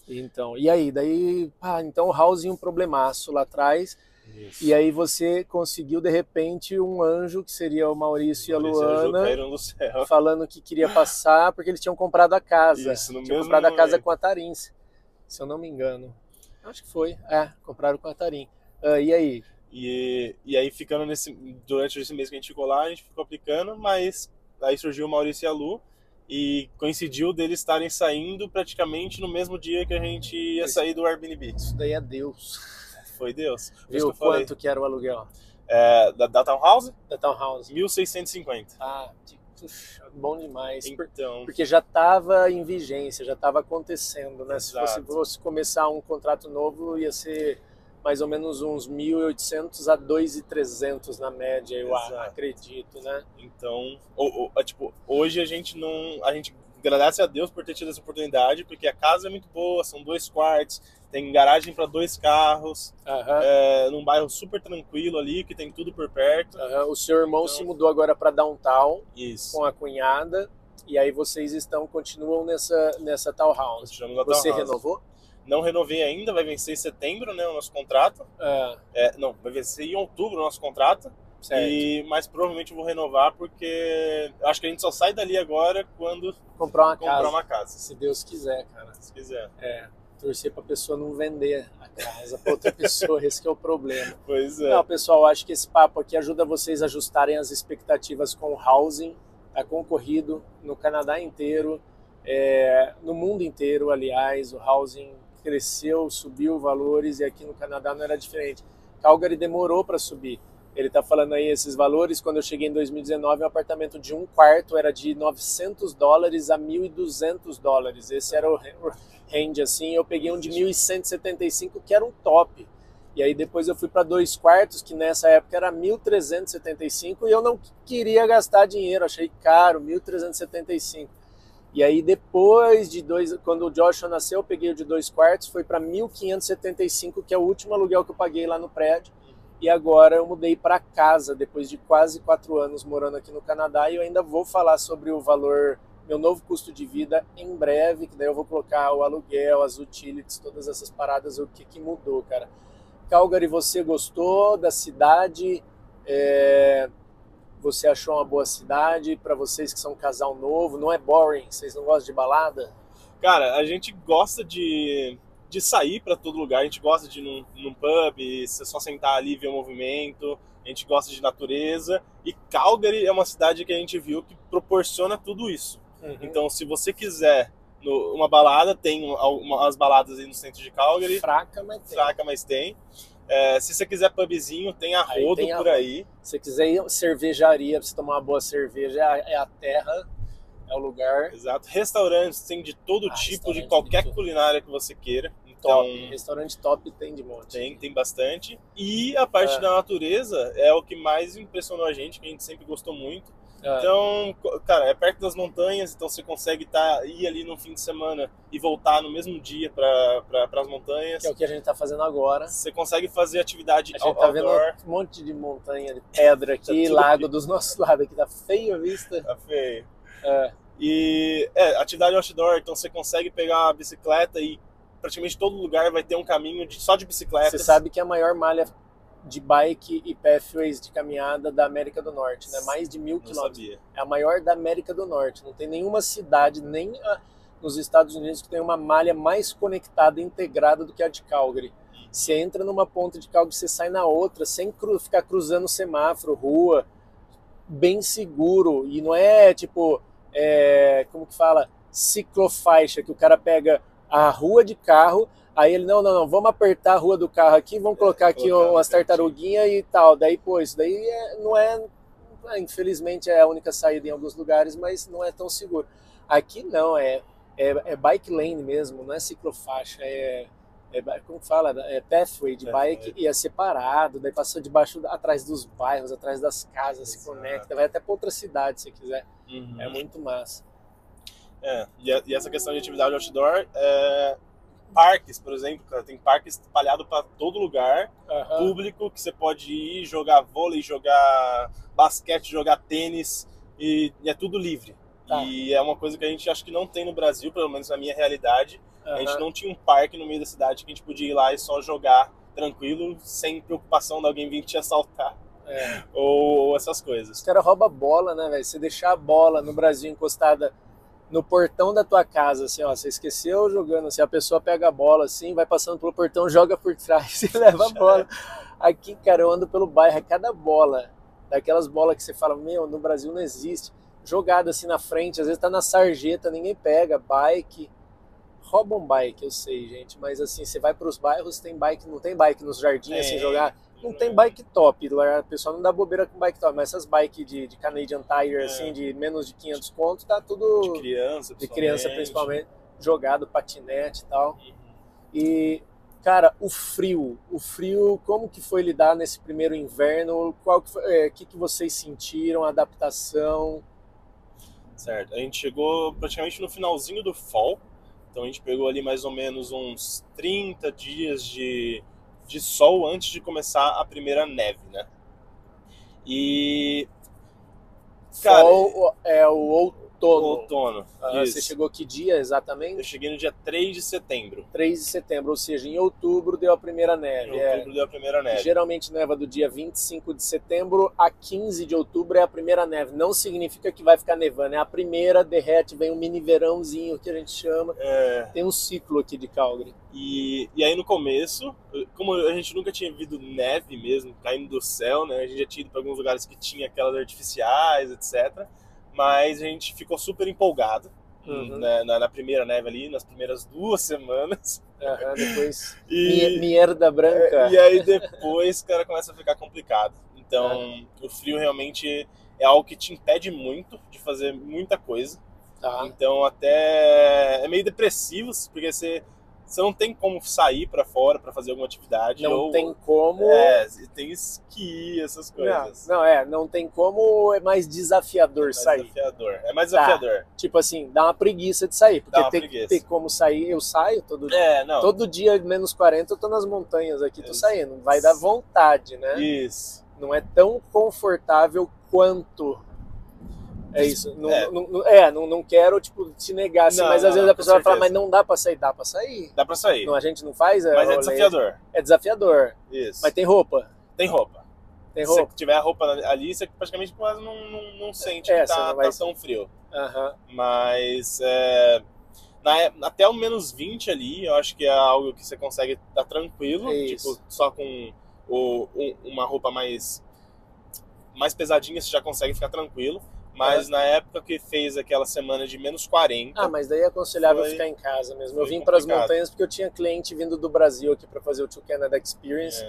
Então, e aí, então o House um problemaço lá atrás. Isso. E aí você conseguiu de repente um anjo que seria o Maurício e a Luana caíram do céu, falando que queria passar porque eles tinham comprado a casa. Isso, no tinham mesmo comprado a casa momento. com a Tarim, se eu não me engano. Acho que foi. Compraram com a Tarim. E aí? E aí ficando durante esse mês que a gente ficou lá, a gente ficou aplicando, mas aí surgiu o Maurício e a Lu e coincidiu deles estarem saindo praticamente no mesmo dia que a gente ia sair do Airbnb. Isso daí é Deus. Foi Deus. Viu quanto que era o aluguel? Da Townhouse? Da Townhouse. 1.650. Bom demais. Então, porque já estava em vigência, já estava acontecendo, né? Exato. Se fosse começar um contrato novo, ia ser mais ou menos uns 1.800 a 2.300 na média, eu acredito, né? Então, tipo, hoje a gente agradece a Deus por ter tido essa oportunidade, porque a casa é muito boa, são 2 quartos, tem garagem para 2 carros, num bairro super tranquilo ali, que tem tudo por perto. O seu irmão se mudou agora para Downtown. Isso. Com a cunhada, e aí vocês continuam nessa townhouse. Você renovou? Não renovei ainda, vai vencer em setembro, né, o nosso contrato. Não, vai vencer em outubro o nosso contrato. Mas provavelmente eu vou renovar porque eu acho que a gente só sai dali agora quando comprar uma casa. Se Deus quiser, cara. Se quiser. Torcer pra pessoa não vender a casa pra outra pessoa, esse que é o problema. Pois é. Não, pessoal, acho que esse papo aqui ajuda vocês a ajustarem as expectativas com o housing. Tá concorrido no Canadá inteiro, no mundo inteiro, aliás, o housing cresceu, subiu valores e aqui no Canadá não era diferente. Calgary demorou para subir. Ele está falando aí esses valores. Quando eu cheguei em 2019, um apartamento de 1 quarto era de $900 a $1.200. Esse era o range, assim. Eu peguei um de 1.175, que era um top. E aí depois eu fui para 2 quartos, que nessa época era 1.375, e eu não queria gastar dinheiro, achei caro, 1.375. E aí depois quando o Joshua nasceu, eu peguei o de 2 quartos, foi para 1.575, que é o último aluguel que eu paguei lá no prédio. E agora eu mudei para casa, depois de quase 4 anos morando aqui no Canadá, e eu ainda vou falar sobre o valor meu novo custo de vida em breve, que daí eu vou colocar o aluguel, as utilities, todas essas paradas, o que mudou, cara. Calgary, você gostou da cidade? Você achou uma boa cidade? Para vocês que são um casal novo, não é boring? Vocês não gostam de balada? Cara, a gente gosta de sair para todo lugar, a gente gosta de ir num pub, só sentar ali e ver o movimento, a gente gosta de natureza, e Calgary é uma cidade que a gente viu que proporciona tudo isso. Então, se você quiser uma balada, tem as baladas aí no centro de Calgary. Fraca, mas tem. Se você quiser pubzinho, tem a rodo por aí. Se você quiser ir cervejaria, pra você tomar uma boa cerveja, é a terra, é o lugar. Exato. Restaurantes tem de todo tipo, de qualquer culinária que você queira. Então, restaurante top tem de monte. Tem bastante. E a parte da natureza é o que mais impressionou a gente, que a gente sempre gostou muito. Então, cara, é perto das montanhas, então você consegue ir ali no fim de semana e voltar no mesmo dia para as montanhas. Que é o que a gente tá fazendo agora. Você consegue fazer atividade outdoor. A gente tá vendo um monte de montanha, de pedra aqui, lago dos nossos lados aqui, tá feio a vista. Tá feio. E atividade outdoor, então você consegue pegar a bicicleta e praticamente todo lugar vai ter um caminho só de bicicletas. Você sabe que a maior malha de bike e pathways de caminhada da América do Norte, né? Mais de 1.000 quilômetros. É a maior da América do Norte. Não tem nenhuma cidade, nem nos Estados Unidos, que tem uma malha mais conectada e integrada do que a de Calgary. Você entra numa ponta de Calgary, você sai na outra, sem ficar cruzando semáforo, rua, bem seguro. E não é tipo, como que fala? Ciclofaixa, que o cara pega a rua de carro, aí ele, não, vamos apertar a rua do carro aqui, vamos colocar aqui umas tartaruguinhas e tal. Daí, pô, isso daí infelizmente é a única saída em alguns lugares, mas não é tão seguro. Aqui não, é bike lane mesmo, não é ciclofaixa, como fala? É pathway de bike e é separado, daí passa atrás dos bairros, atrás das casas, se conecta, vai até para outra cidade se quiser. É muito massa. E essa questão de atividade outdoor, parques, por exemplo, cara, tem parques espalhados para todo lugar, público, que você pode ir jogar vôlei, jogar basquete, jogar tênis, e é tudo livre. E é uma coisa que a gente acha que não tem no Brasil, pelo menos na minha realidade. A gente não tinha um parque no meio da cidade que a gente podia ir lá e só jogar tranquilo, sem preocupação de alguém vir te assaltar. Ou essas coisas. Os caras roubam bola, né, velho? Você deixar a bola no Brasil encostada no portão da tua casa, assim, ó, você esqueceu jogando, assim, a pessoa pega a bola, assim, vai passando pelo portão, joga por trás e leva a bola. Aqui, cara, eu ando pelo bairro, cada bola, daquelas bolas que você fala, meu, no Brasil não existe, jogada assim na frente, às vezes tá na sarjeta, ninguém pega, bike, roubam bike, eu sei, gente, mas assim, você vai pros bairros, tem bike, não tem bike nos jardins, assim, jogar... Não tem bike top, o pessoal não dá bobeira com bike top, mas essas bikes de Canadian Tire, assim, de menos de 500 conto, tá tudo... De criança, principalmente, jogado, patinete e tal. E, cara, o frio, como que foi lidar nesse primeiro inverno? O que vocês sentiram, a adaptação? Certo, a gente chegou praticamente no finalzinho do fall, então a gente pegou ali mais ou menos uns 30 dias de sol antes de começar a primeira neve, né? E... Cara, fall é o outono. Outono. Você chegou que dia exatamente? Eu cheguei no dia 3 de setembro. 3 de setembro, ou seja, em outubro deu a primeira neve. Em outubro deu a primeira neve. Geralmente neva do dia 25 de setembro a 15 de outubro é a primeira neve. Não significa que vai ficar nevando, é a primeira, derrete, vem um mini verãozinho que a gente chama. Tem um ciclo aqui de Calgary. E aí no começo, como a gente nunca tinha visto neve mesmo, caindo do céu, né? A gente já tinha ido para alguns lugares que tinha aquelas artificiais, etc. Mas a gente ficou super empolgado na primeira neve ali, nas primeiras 2 semanas. Depois, mierda branca. E aí depois, cara, começa a ficar complicado. Então, o frio realmente é algo que te impede muito de fazer muita coisa. Então, até é meio depressivo, porque você não tem como sair pra fora pra fazer alguma atividade. Não tem como... tem esqui, essas coisas. Não tem como, é mais desafiador sair. É mais desafiador. Tipo assim, dá uma preguiça de sair, porque tem como sair, eu saio todo dia. Todo dia, menos 40, eu tô nas montanhas aqui, tô saindo. Vai dar vontade, né? Isso. Não é tão confortável quanto É isso. Não quero, tipo, te negar, assim, mas às vezes a pessoa vai falar, mas não dá pra sair. Dá pra sair. Dá pra sair. Não, a gente não faz. Mas é desafiador. É desafiador. Isso. Mas tem roupa. Tem roupa. Tem roupa. Se tiver a roupa ali, você praticamente quase não sente que tá tão frio. Mas até o menos 20 ali, eu acho que é algo que você consegue estar tranquilo. Tipo, só com uma roupa mais pesadinha você já consegue ficar tranquilo. Mas na época que fez aquela semana de menos 40... mas daí é aconselhável ficar em casa mesmo. Eu vim para as montanhas porque eu tinha cliente vindo do Brasil aqui para fazer o To Canada Experience.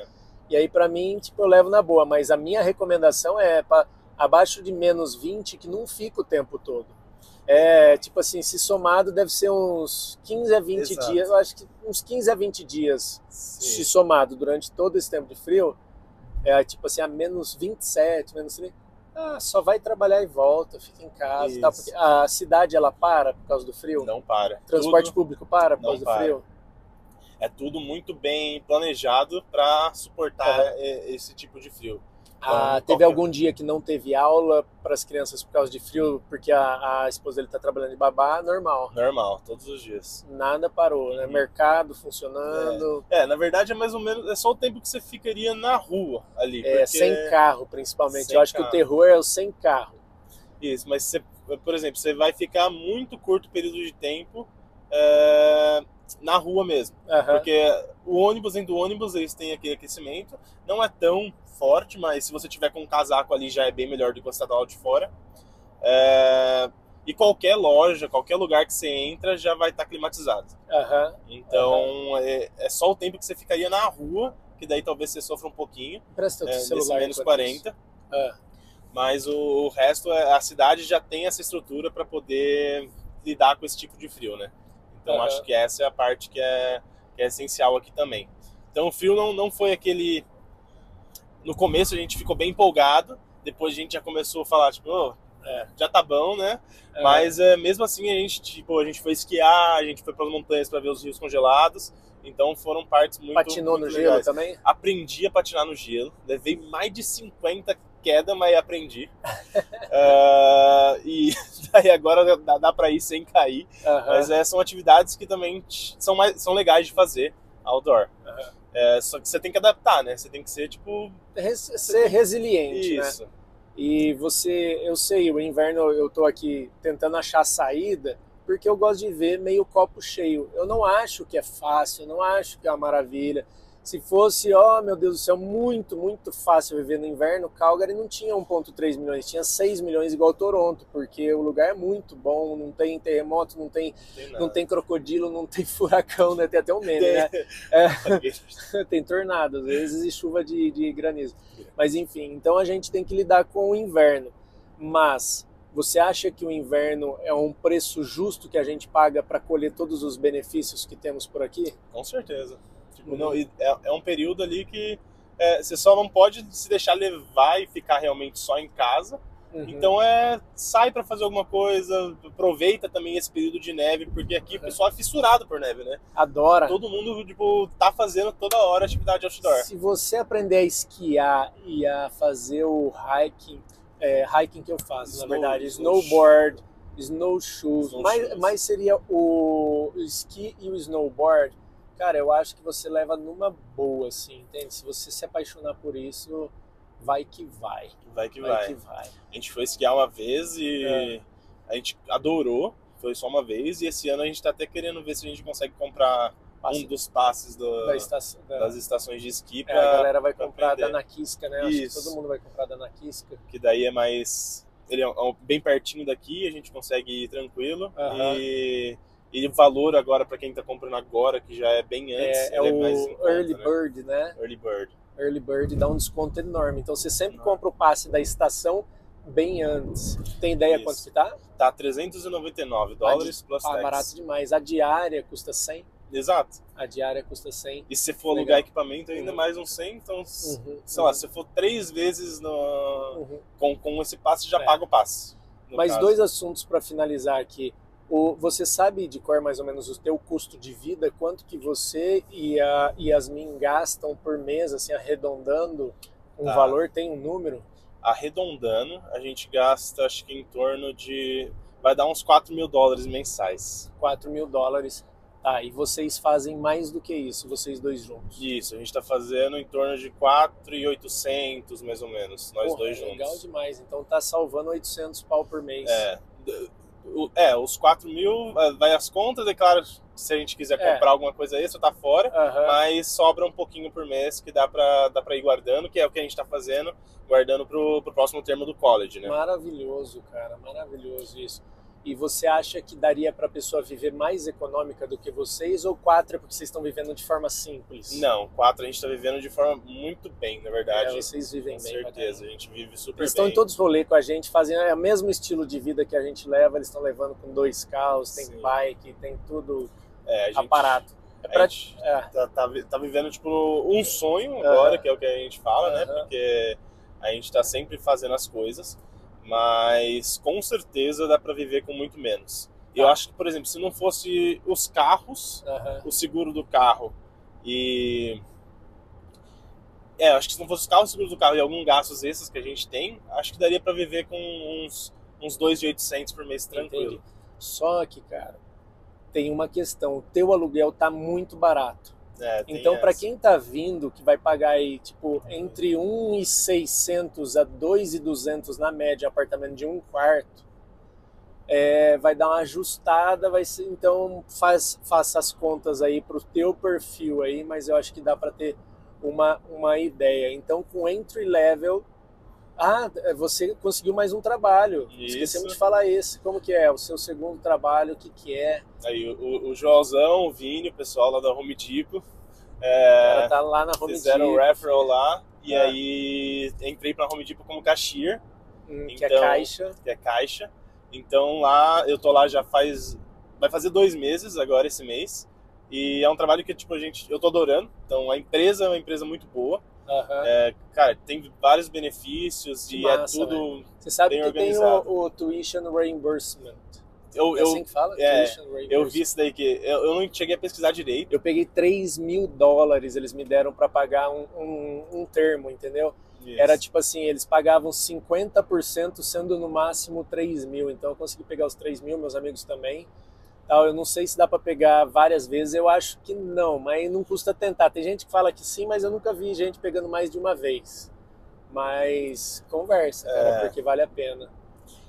E aí para mim, tipo, eu levo na boa. Mas a minha recomendação é para abaixo de menos 20, que não fica o tempo todo. Tipo assim, se somado deve ser uns 15 a 20 dias. Eu acho que uns 15 a 20 dias se somado durante todo esse tempo de frio. Tipo assim, a menos 27, menos 30. Só vai trabalhar e volta, fica em casa. Tá? Porque a cidade, ela para por causa do frio? Não para. Transporte público para por causa do frio? É tudo muito bem planejado para suportar esse tipo de frio. Teve algum dia que não teve aula para as crianças por causa de frio, porque a esposa dele está trabalhando de babá? Normal. Normal, todos os dias. Nada parou, né? Mercado funcionando. Na verdade é mais ou menos, é só o tempo que você ficaria na rua ali. Sem carro, principalmente. Eu acho que o terror é o sem carro. Isso, mas você, por exemplo, você vai ficar muito curto período de tempo na rua mesmo. Porque o ônibus, dentro do ônibus, eles têm aquele aquecimento. Não é tão forte, mas se você tiver com um casaco ali já é bem melhor do que você estar do lado de fora. E qualquer loja, qualquer lugar que você entra já vai estar climatizado. Então é só o tempo que você ficaria na rua, que daí talvez você sofra um pouquinho. Presta o celular nesse menos 40. Mas o resto, a cidade já tem essa estrutura para poder lidar com esse tipo de frio, né? Então acho que essa é a parte que é essencial aqui também. Então o frio não foi aquele... No começo a gente ficou bem empolgado, depois a gente já começou a falar, tipo, já tá bom, né? Mas mesmo assim a gente foi esquiar, a gente foi para as montanhas para ver os rios congelados, então foram partes muito Patinou muito no legais. gelo também? Aprendi a patinar no gelo, levei mais de 50 quedas, mas aprendi. E daí agora dá para ir sem cair, mas são atividades que também são legais de fazer outdoor. Só que você tem que adaptar, né? Você tem que ser, tipo... Ser resiliente, Isso. Né? E eu sei, o inverno eu tô aqui tentando achar saída, porque eu gosto de ver meio copo cheio. Eu não acho que é fácil, eu não acho que é uma maravilha. Se fosse, meu Deus do céu, muito, muito fácil viver no inverno, Calgary não tinha 1,3 milhões, tinha 6 milhões igual Toronto, porque o lugar é muito bom, não tem terremoto, não tem crocodilo, não tem furacão, né? Tem até um meme, né? Tem tornado, às vezes, e chuva de granizo. Mas enfim, então a gente tem que lidar com o inverno. Mas você acha que o inverno é um preço justo que a gente paga para colher todos os benefícios que temos por aqui? Com certeza. Não, é um período ali que você só não pode se deixar levar e ficar realmente só em casa. Então sai para fazer alguma coisa, aproveita também esse período de neve, porque aqui o pessoal é fissurado por neve, né? Adora. Todo mundo tá fazendo toda hora atividade outdoor. Se você aprender a esquiar e a fazer o hiking que eu faço, na verdade, snowboard, snowshoes, mas seria o esqui e o snowboard. Cara, eu acho que você leva numa boa, assim, entende? Se você se apaixonar por isso, vai que vai. Vai que vai. A gente foi esquiar uma vez e a gente adorou, foi só uma vez, e esse ano a gente tá até querendo ver se a gente consegue comprar um dos passes das estações de esqui. A galera vai comprar da Nakiska, né? Acho que todo mundo vai comprar da Nakiska. Que daí é mais... Ele é bem pertinho daqui, a gente consegue ir tranquilo. E o valor agora, para quem está comprando agora, que já é bem antes, é o mais em conta, Early Bird, né? Early Bird dá um desconto enorme. Então você sempre compra o passe da estação bem antes. Tem ideia quanto que tá? Tá $399 plus tax. Barato demais. A diária custa 100. Exato. A diária custa 100. E se for alugar equipamento, ainda mais uns 100. Então, sei lá, se for 3 vezes com esse passe, já paga o passe. Mas caso. 2 assuntos para finalizar aqui. Você sabe de cor mais ou menos o teu custo de vida? Quanto que você e a Yasmin gastam por mês, assim, arredondando um valor? Tem um número? arredondando, a gente gasta, acho que em torno de... vai dar uns $4.000 mensais. $4.000. Tá, e vocês fazem mais do que isso, vocês dois juntos? Isso, a gente tá fazendo em torno de 4.800, mais ou menos, nós dois juntos. Legal demais, então tá salvando 800 pau por mês. Os 4.000, vai as contas, é claro, se a gente quiser comprar alguma coisa extra, tá fora, mas sobra um pouquinho por mês que dá pra ir guardando, que é o que a gente tá fazendo, guardando pro próximo termo do college, né? Maravilhoso, cara, maravilhoso isso. E você acha que daria para a pessoa viver mais econômica do que vocês, ou 4 é porque vocês estão vivendo de forma simples? Não, 4 a gente está vivendo de forma muito bem, na verdade. Vocês vivem com bem. Com certeza, a gente vive super eles bem. Estão em todos os rolês com a gente, fazem o mesmo estilo de vida que a gente leva, eles estão levando com 2 carros, tem bike, tem tudo aparato. A gente tá vivendo tipo um sonho agora, que é o que a gente fala, né? Porque a gente está sempre fazendo as coisas. Mas com certeza dá para viver com muito menos. Eu acho que, por exemplo, se não fosse os carros, o seguro do carro acho que se não fosse os carros, o seguro do carro e alguns gastos extras que a gente tem, acho que daria para viver com uns 2.800 por mês tranquilo. Entendi. Só que, cara, tem uma questão, o teu aluguel tá muito barato. Então, para quem tá vindo, que vai pagar aí, tipo, entre 1.600 a 2.200 na média, apartamento de 1 quarto, vai dar uma ajustada, vai ser, então faça as contas aí pro teu perfil aí, mas eu acho que dá para ter uma ideia. Então, com entry level, você conseguiu mais um trabalho. Esquecemos de falar esse. Como que é? O seu segundo trabalho, o que é? Aí o Joãozão, o Vini, o pessoal lá da Home Depot. Tá lá na Home Depot. Fizeram um referral lá. E aí entrei pra Home Depot como cashier. Que é caixa. Que é caixa. Então lá, eu tô lá já vai fazer 2 meses agora esse mês. E é um trabalho que tipo, eu tô adorando. Então a empresa é uma empresa muito boa. Cara, tem vários benefícios e é tudo. Né? Você sabe bem que organizado. tem o tuition reimbursement. É assim que fala? Eu vi isso daí que eu não cheguei a pesquisar direito. Eu peguei $3.000, eles me deram para pagar um termo, entendeu? Isso. Era tipo assim, eles pagavam 50%, sendo no máximo 3.000. Então eu consegui pegar os 3.000, meus amigos também. Eu não sei se dá para pegar várias vezes, eu acho que não, mas não custa tentar. Tem gente que fala que sim, mas eu nunca vi gente pegando mais de uma vez. Mas conversa, cara, porque vale a pena.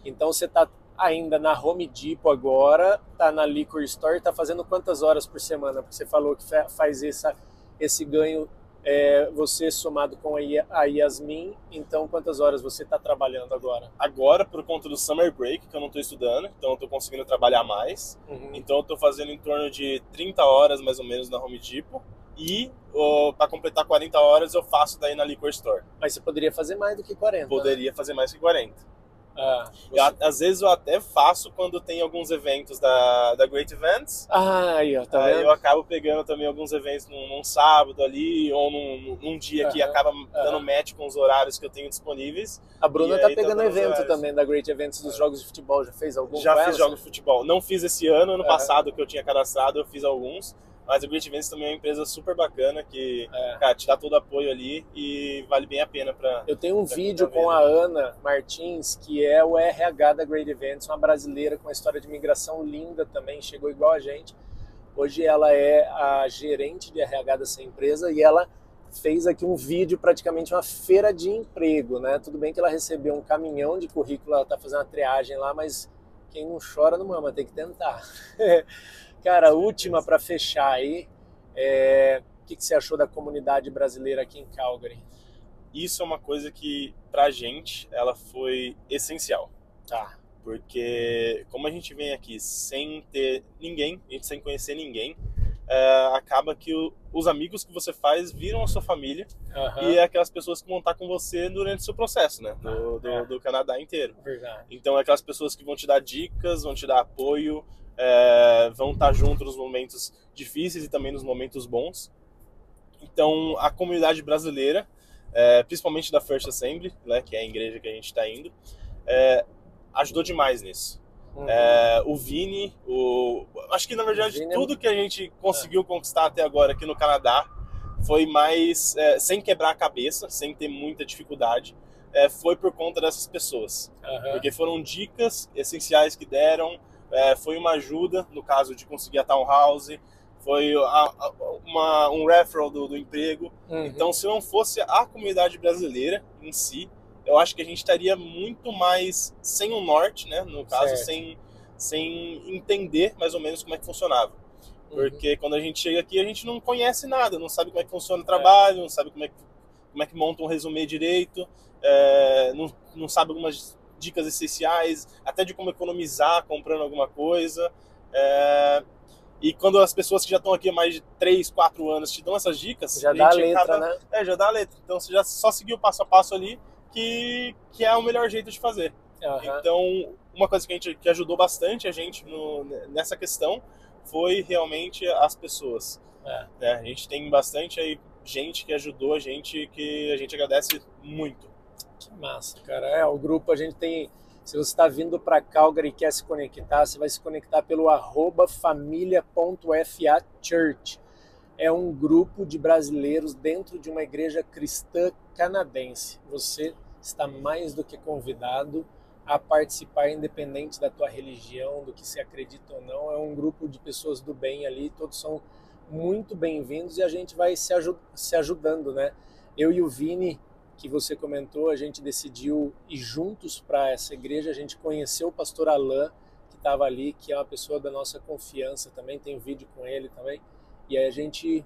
Então você tá ainda na Home Depot agora, tá na Liquor Store, tá fazendo quantas horas por semana? Porque você falou que faz esse ganho, você somado com a Yasmin, então quantas horas você tá trabalhando agora? Agora, por conta do Summer Break, que eu não tô estudando, então eu tô conseguindo trabalhar mais. Então eu tô fazendo em torno de 30 horas, mais ou menos, na Home Depot. E para completar 40 horas eu faço daí na Liquor Store. Mas você poderia fazer mais do que 40? Poderia fazer mais que 40. Às vezes eu até faço quando tem alguns eventos da Great Events. Aí eu acabo pegando também alguns eventos num sábado ali, ou num dia que acaba dando match com os horários que eu tenho disponíveis. A Bruna tá pegando evento também da Great Events dos jogos de futebol. Já fez algum? Já fiz jogos de futebol. Não fiz esse ano passado que eu tinha cadastrado, eu fiz alguns. Mas a Great Events também é uma empresa super bacana que cara, te dá todo apoio ali e vale bem a pena para. Eu tenho um vídeo com a Ana Martins, que é o RH da Great Events, uma brasileira com uma história de migração linda também, chegou igual a gente. Hoje ela é a gerente de RH dessa empresa e ela fez aqui um vídeo, praticamente uma feira de emprego, né? Tudo bem que ela recebeu um caminhão de currículo, ela tá fazendo uma triagem lá, mas quem não chora não mama, tem que tentar. Cara, última para fechar aí, o que você achou da comunidade brasileira aqui em Calgary? Isso é uma coisa que, pra gente, ela foi essencial. Porque como a gente vem aqui sem ter ninguém, a gente sem conhecer ninguém, acaba que os amigos que você faz viram a sua família e é aquelas pessoas que vão estar com você durante o seu processo, né? Do Canadá inteiro. Verdade. Então é aquelas pessoas que vão te dar dicas, vão te dar apoio, vão estar junto nos momentos difíceis e também nos momentos bons. Então a comunidade brasileira, principalmente da First Assembly, né, que é a igreja que a gente está indo, ajudou demais nisso. O Vini, acho que na verdade tudo que a gente conseguiu conquistar até agora aqui no Canadá foi mais sem quebrar a cabeça, sem ter muita dificuldade. foi por conta dessas pessoas. Aham. Porque foram dicas essenciais que deram, foi uma ajuda, no caso de conseguir a townhouse, foi um referral do emprego. Uhum. Então, se não fosse a comunidade brasileira em si, eu acho que a gente estaria muito mais sem um norte, né? No caso, Certo. sem entender mais ou menos como é que funcionava. Porque quando a gente chega aqui, a gente não conhece nada, não sabe como é que funciona o trabalho, não sabe como é que monta um resumê direito, não sabe algumas dicas essenciais, até de como economizar comprando alguma coisa. E quando as pessoas que já estão aqui há mais de 3, 4 anos te dão essas dicas, Já dá a letra, né? Já dá a letra. Então você já só seguiu o passo a passo ali, que é o melhor jeito de fazer. Aham. Então, uma coisa que ajudou bastante a gente nessa questão foi realmente as pessoas. Né? A gente tem bastante aí gente que ajudou a gente, que a gente agradece muito. Que massa, cara. O grupo a gente tem... Se você está vindo para Calgary e quer se conectar, você vai se conectar pelo @familia.fa.church. É um grupo de brasileiros dentro de uma igreja cristã canadense. Você está mais do que convidado a participar, independente da tua religião, do que você acredita ou não. É um grupo de pessoas do bem ali, todos são muito bem-vindos e a gente vai se ajudando, né? Eu e o Vini, que você comentou, a gente decidiu ir juntos para essa igreja. A gente conheceu o pastor Alain, que estava ali, que é uma pessoa da nossa confiança também, tem vídeo com ele também. E aí a gente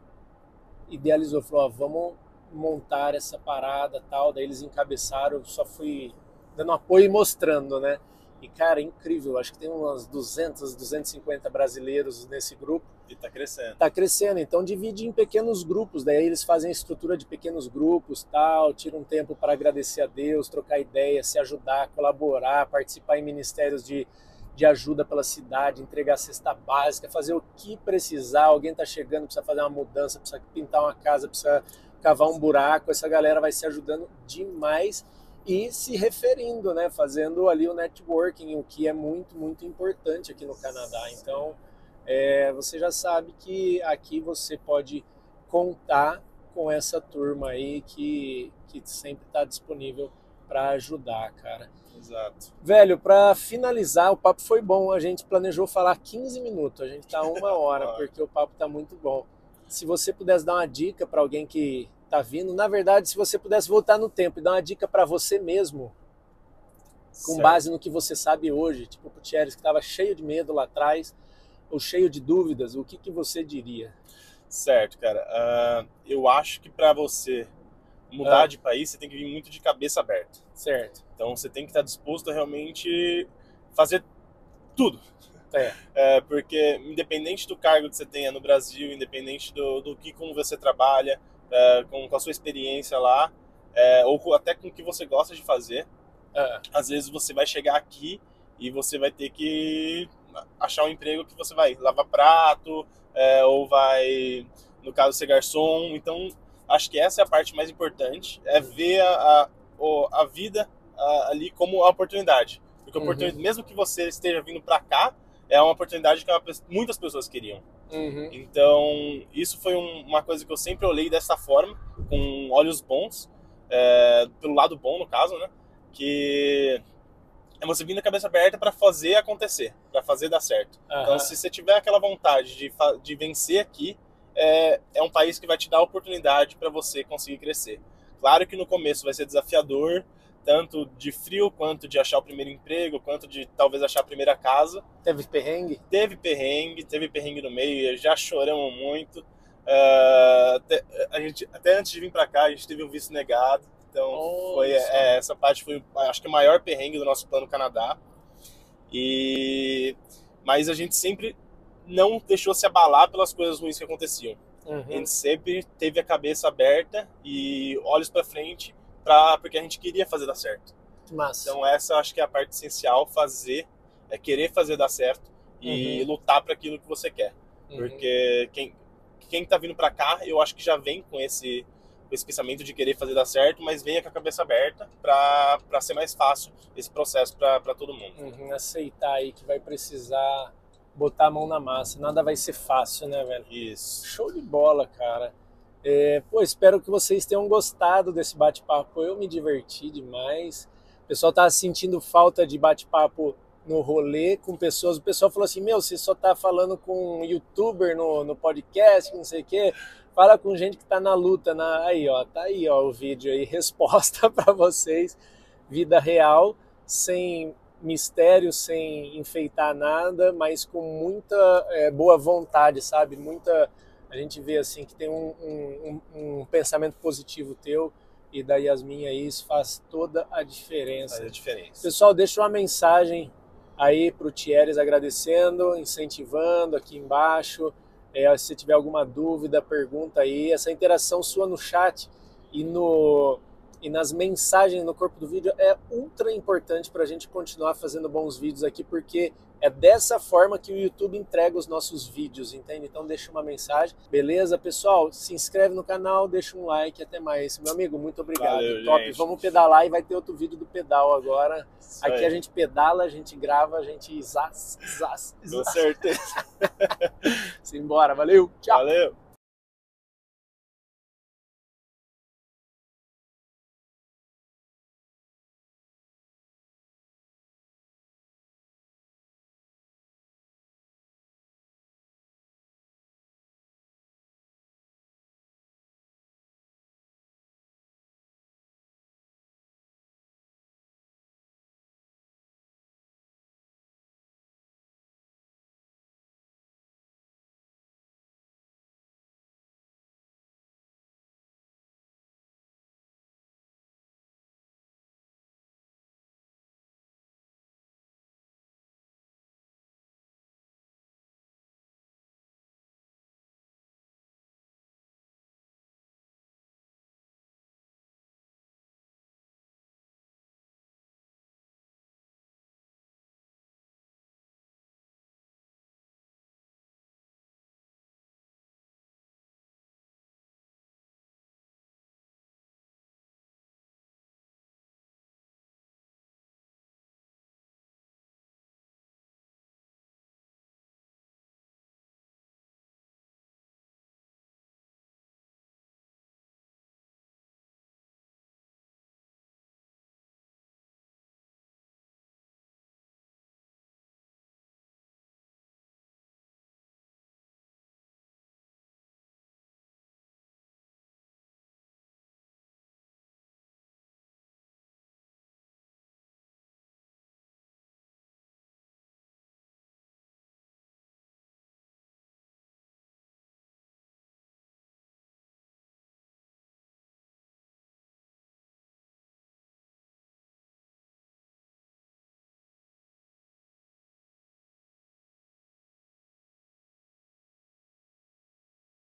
idealizou, falou, vamos montar essa parada tal. Daí eles encabeçaram, eu só fui dando apoio e mostrando, né? E, cara, é incrível, acho que tem umas 200, 250 brasileiros nesse grupo. E tá crescendo. Tá crescendo, então divide em pequenos grupos, daí eles fazem a estrutura de pequenos grupos, tal, tiram um tempo para agradecer a Deus, trocar ideias, se ajudar, colaborar, participar em ministérios de ajuda pela cidade, entregar cesta básica, fazer o que precisar. Alguém tá chegando, precisa fazer uma mudança, precisa pintar uma casa, precisa cavar um buraco, essa galera vai se ajudando demais e se referindo, né, fazendo ali o networking, o que é muito, muito importante aqui no Canadá. Então, você já sabe que aqui você pode contar com essa turma aí que sempre está disponível para ajudar, cara. Exato. Velho, para finalizar, o papo foi bom. A gente planejou falar 15 minutos, a gente tá 1 hora, porque o papo tá muito bom. Se você pudesse dar uma dica para alguém que tá vindo, na verdade, se você pudesse voltar no tempo e dar uma dica para você mesmo, com base no que você sabe hoje, tipo o Gutierrez, que estava cheio de medo lá atrás, ou cheio de dúvidas, o que você diria? Certo, cara. Eu acho que para você mudar de país, você tem que vir muito de cabeça aberta. Certo. Então você tem que estar disposto a realmente fazer tudo. Porque independente do cargo que você tenha no Brasil, independente do que como você trabalha, com a sua experiência lá, ou até com o que você gosta de fazer, às vezes você vai chegar aqui e você vai ter que achar um emprego que você vai lavar prato, ou vai, no caso, ser garçom. Então, acho que essa é a parte mais importante, ver a vida ali como uma oportunidade. Porque mesmo que você esteja vindo para cá, é uma oportunidade que muitas pessoas queriam. Então, isso foi uma coisa que eu sempre olhei dessa forma, com olhos bons, pelo lado bom, no caso, né? Que é você vir na cabeça aberta para fazer acontecer, para fazer dar certo. Então, se você tiver aquela vontade de vencer aqui, é um país que vai te dar a oportunidade para você conseguir crescer. Claro que no começo vai ser desafiador, tanto de frio, quanto de achar o primeiro emprego, quanto de talvez achar a primeira casa. Teve perrengue? Teve perrengue no meio, já choramos muito. Até antes de vir para cá, a gente teve um visto negado. Então, essa parte foi, acho que, o maior perrengue do nosso plano Canadá. Mas a gente sempre não deixou se abalar pelas coisas ruins que aconteciam. A gente sempre teve a cabeça aberta e olhos para frente, porque a gente queria fazer dar certo. Massa. Então essa acho que é a parte essencial, querer fazer dar certo e lutar para aquilo que você quer. Porque quem tá vindo para cá, eu acho que já vem com esse pensamento de querer fazer dar certo, mas venha com a cabeça aberta para ser mais fácil esse processo para todo mundo. Aceitar aí que vai precisar botar a mão na massa, nada vai ser fácil, né, velho? Isso. Show de bola, cara. Pô, espero que vocês tenham gostado desse bate-papo. Eu me diverti demais. O pessoal tá sentindo falta de bate-papo no rolê com pessoas. O pessoal falou assim, meu, você só tá falando com um youtuber no podcast, não sei o quê. Fala com gente que tá na luta. Aí, ó, tá aí, ó, o vídeo aí, resposta para vocês. Vida real, sem mistério, sem enfeitar nada, mas com muita boa vontade, sabe? A gente vê assim que tem um pensamento positivo teu e da Yasmin aí, isso faz toda a diferença. Faz a diferença. Pessoal, deixa uma mensagem aí pro Thieres agradecendo, incentivando aqui embaixo. Se você tiver alguma dúvida, pergunta aí. Essa interação sua no chat e nas mensagens no corpo do vídeo é ultra importante para a gente continuar fazendo bons vídeos aqui, porque é dessa forma que o YouTube entrega os nossos vídeos, entende? Então deixa uma mensagem, beleza? Pessoal, se inscreve no canal, deixa um like, até mais. Meu amigo, muito obrigado. Valeu, top. gente. Vamos pedalar e vai ter outro vídeo do pedal agora. Isso aqui aí. a gente pedala, a gente grava, a gente Com certeza. Simbora, valeu, tchau. Valeu.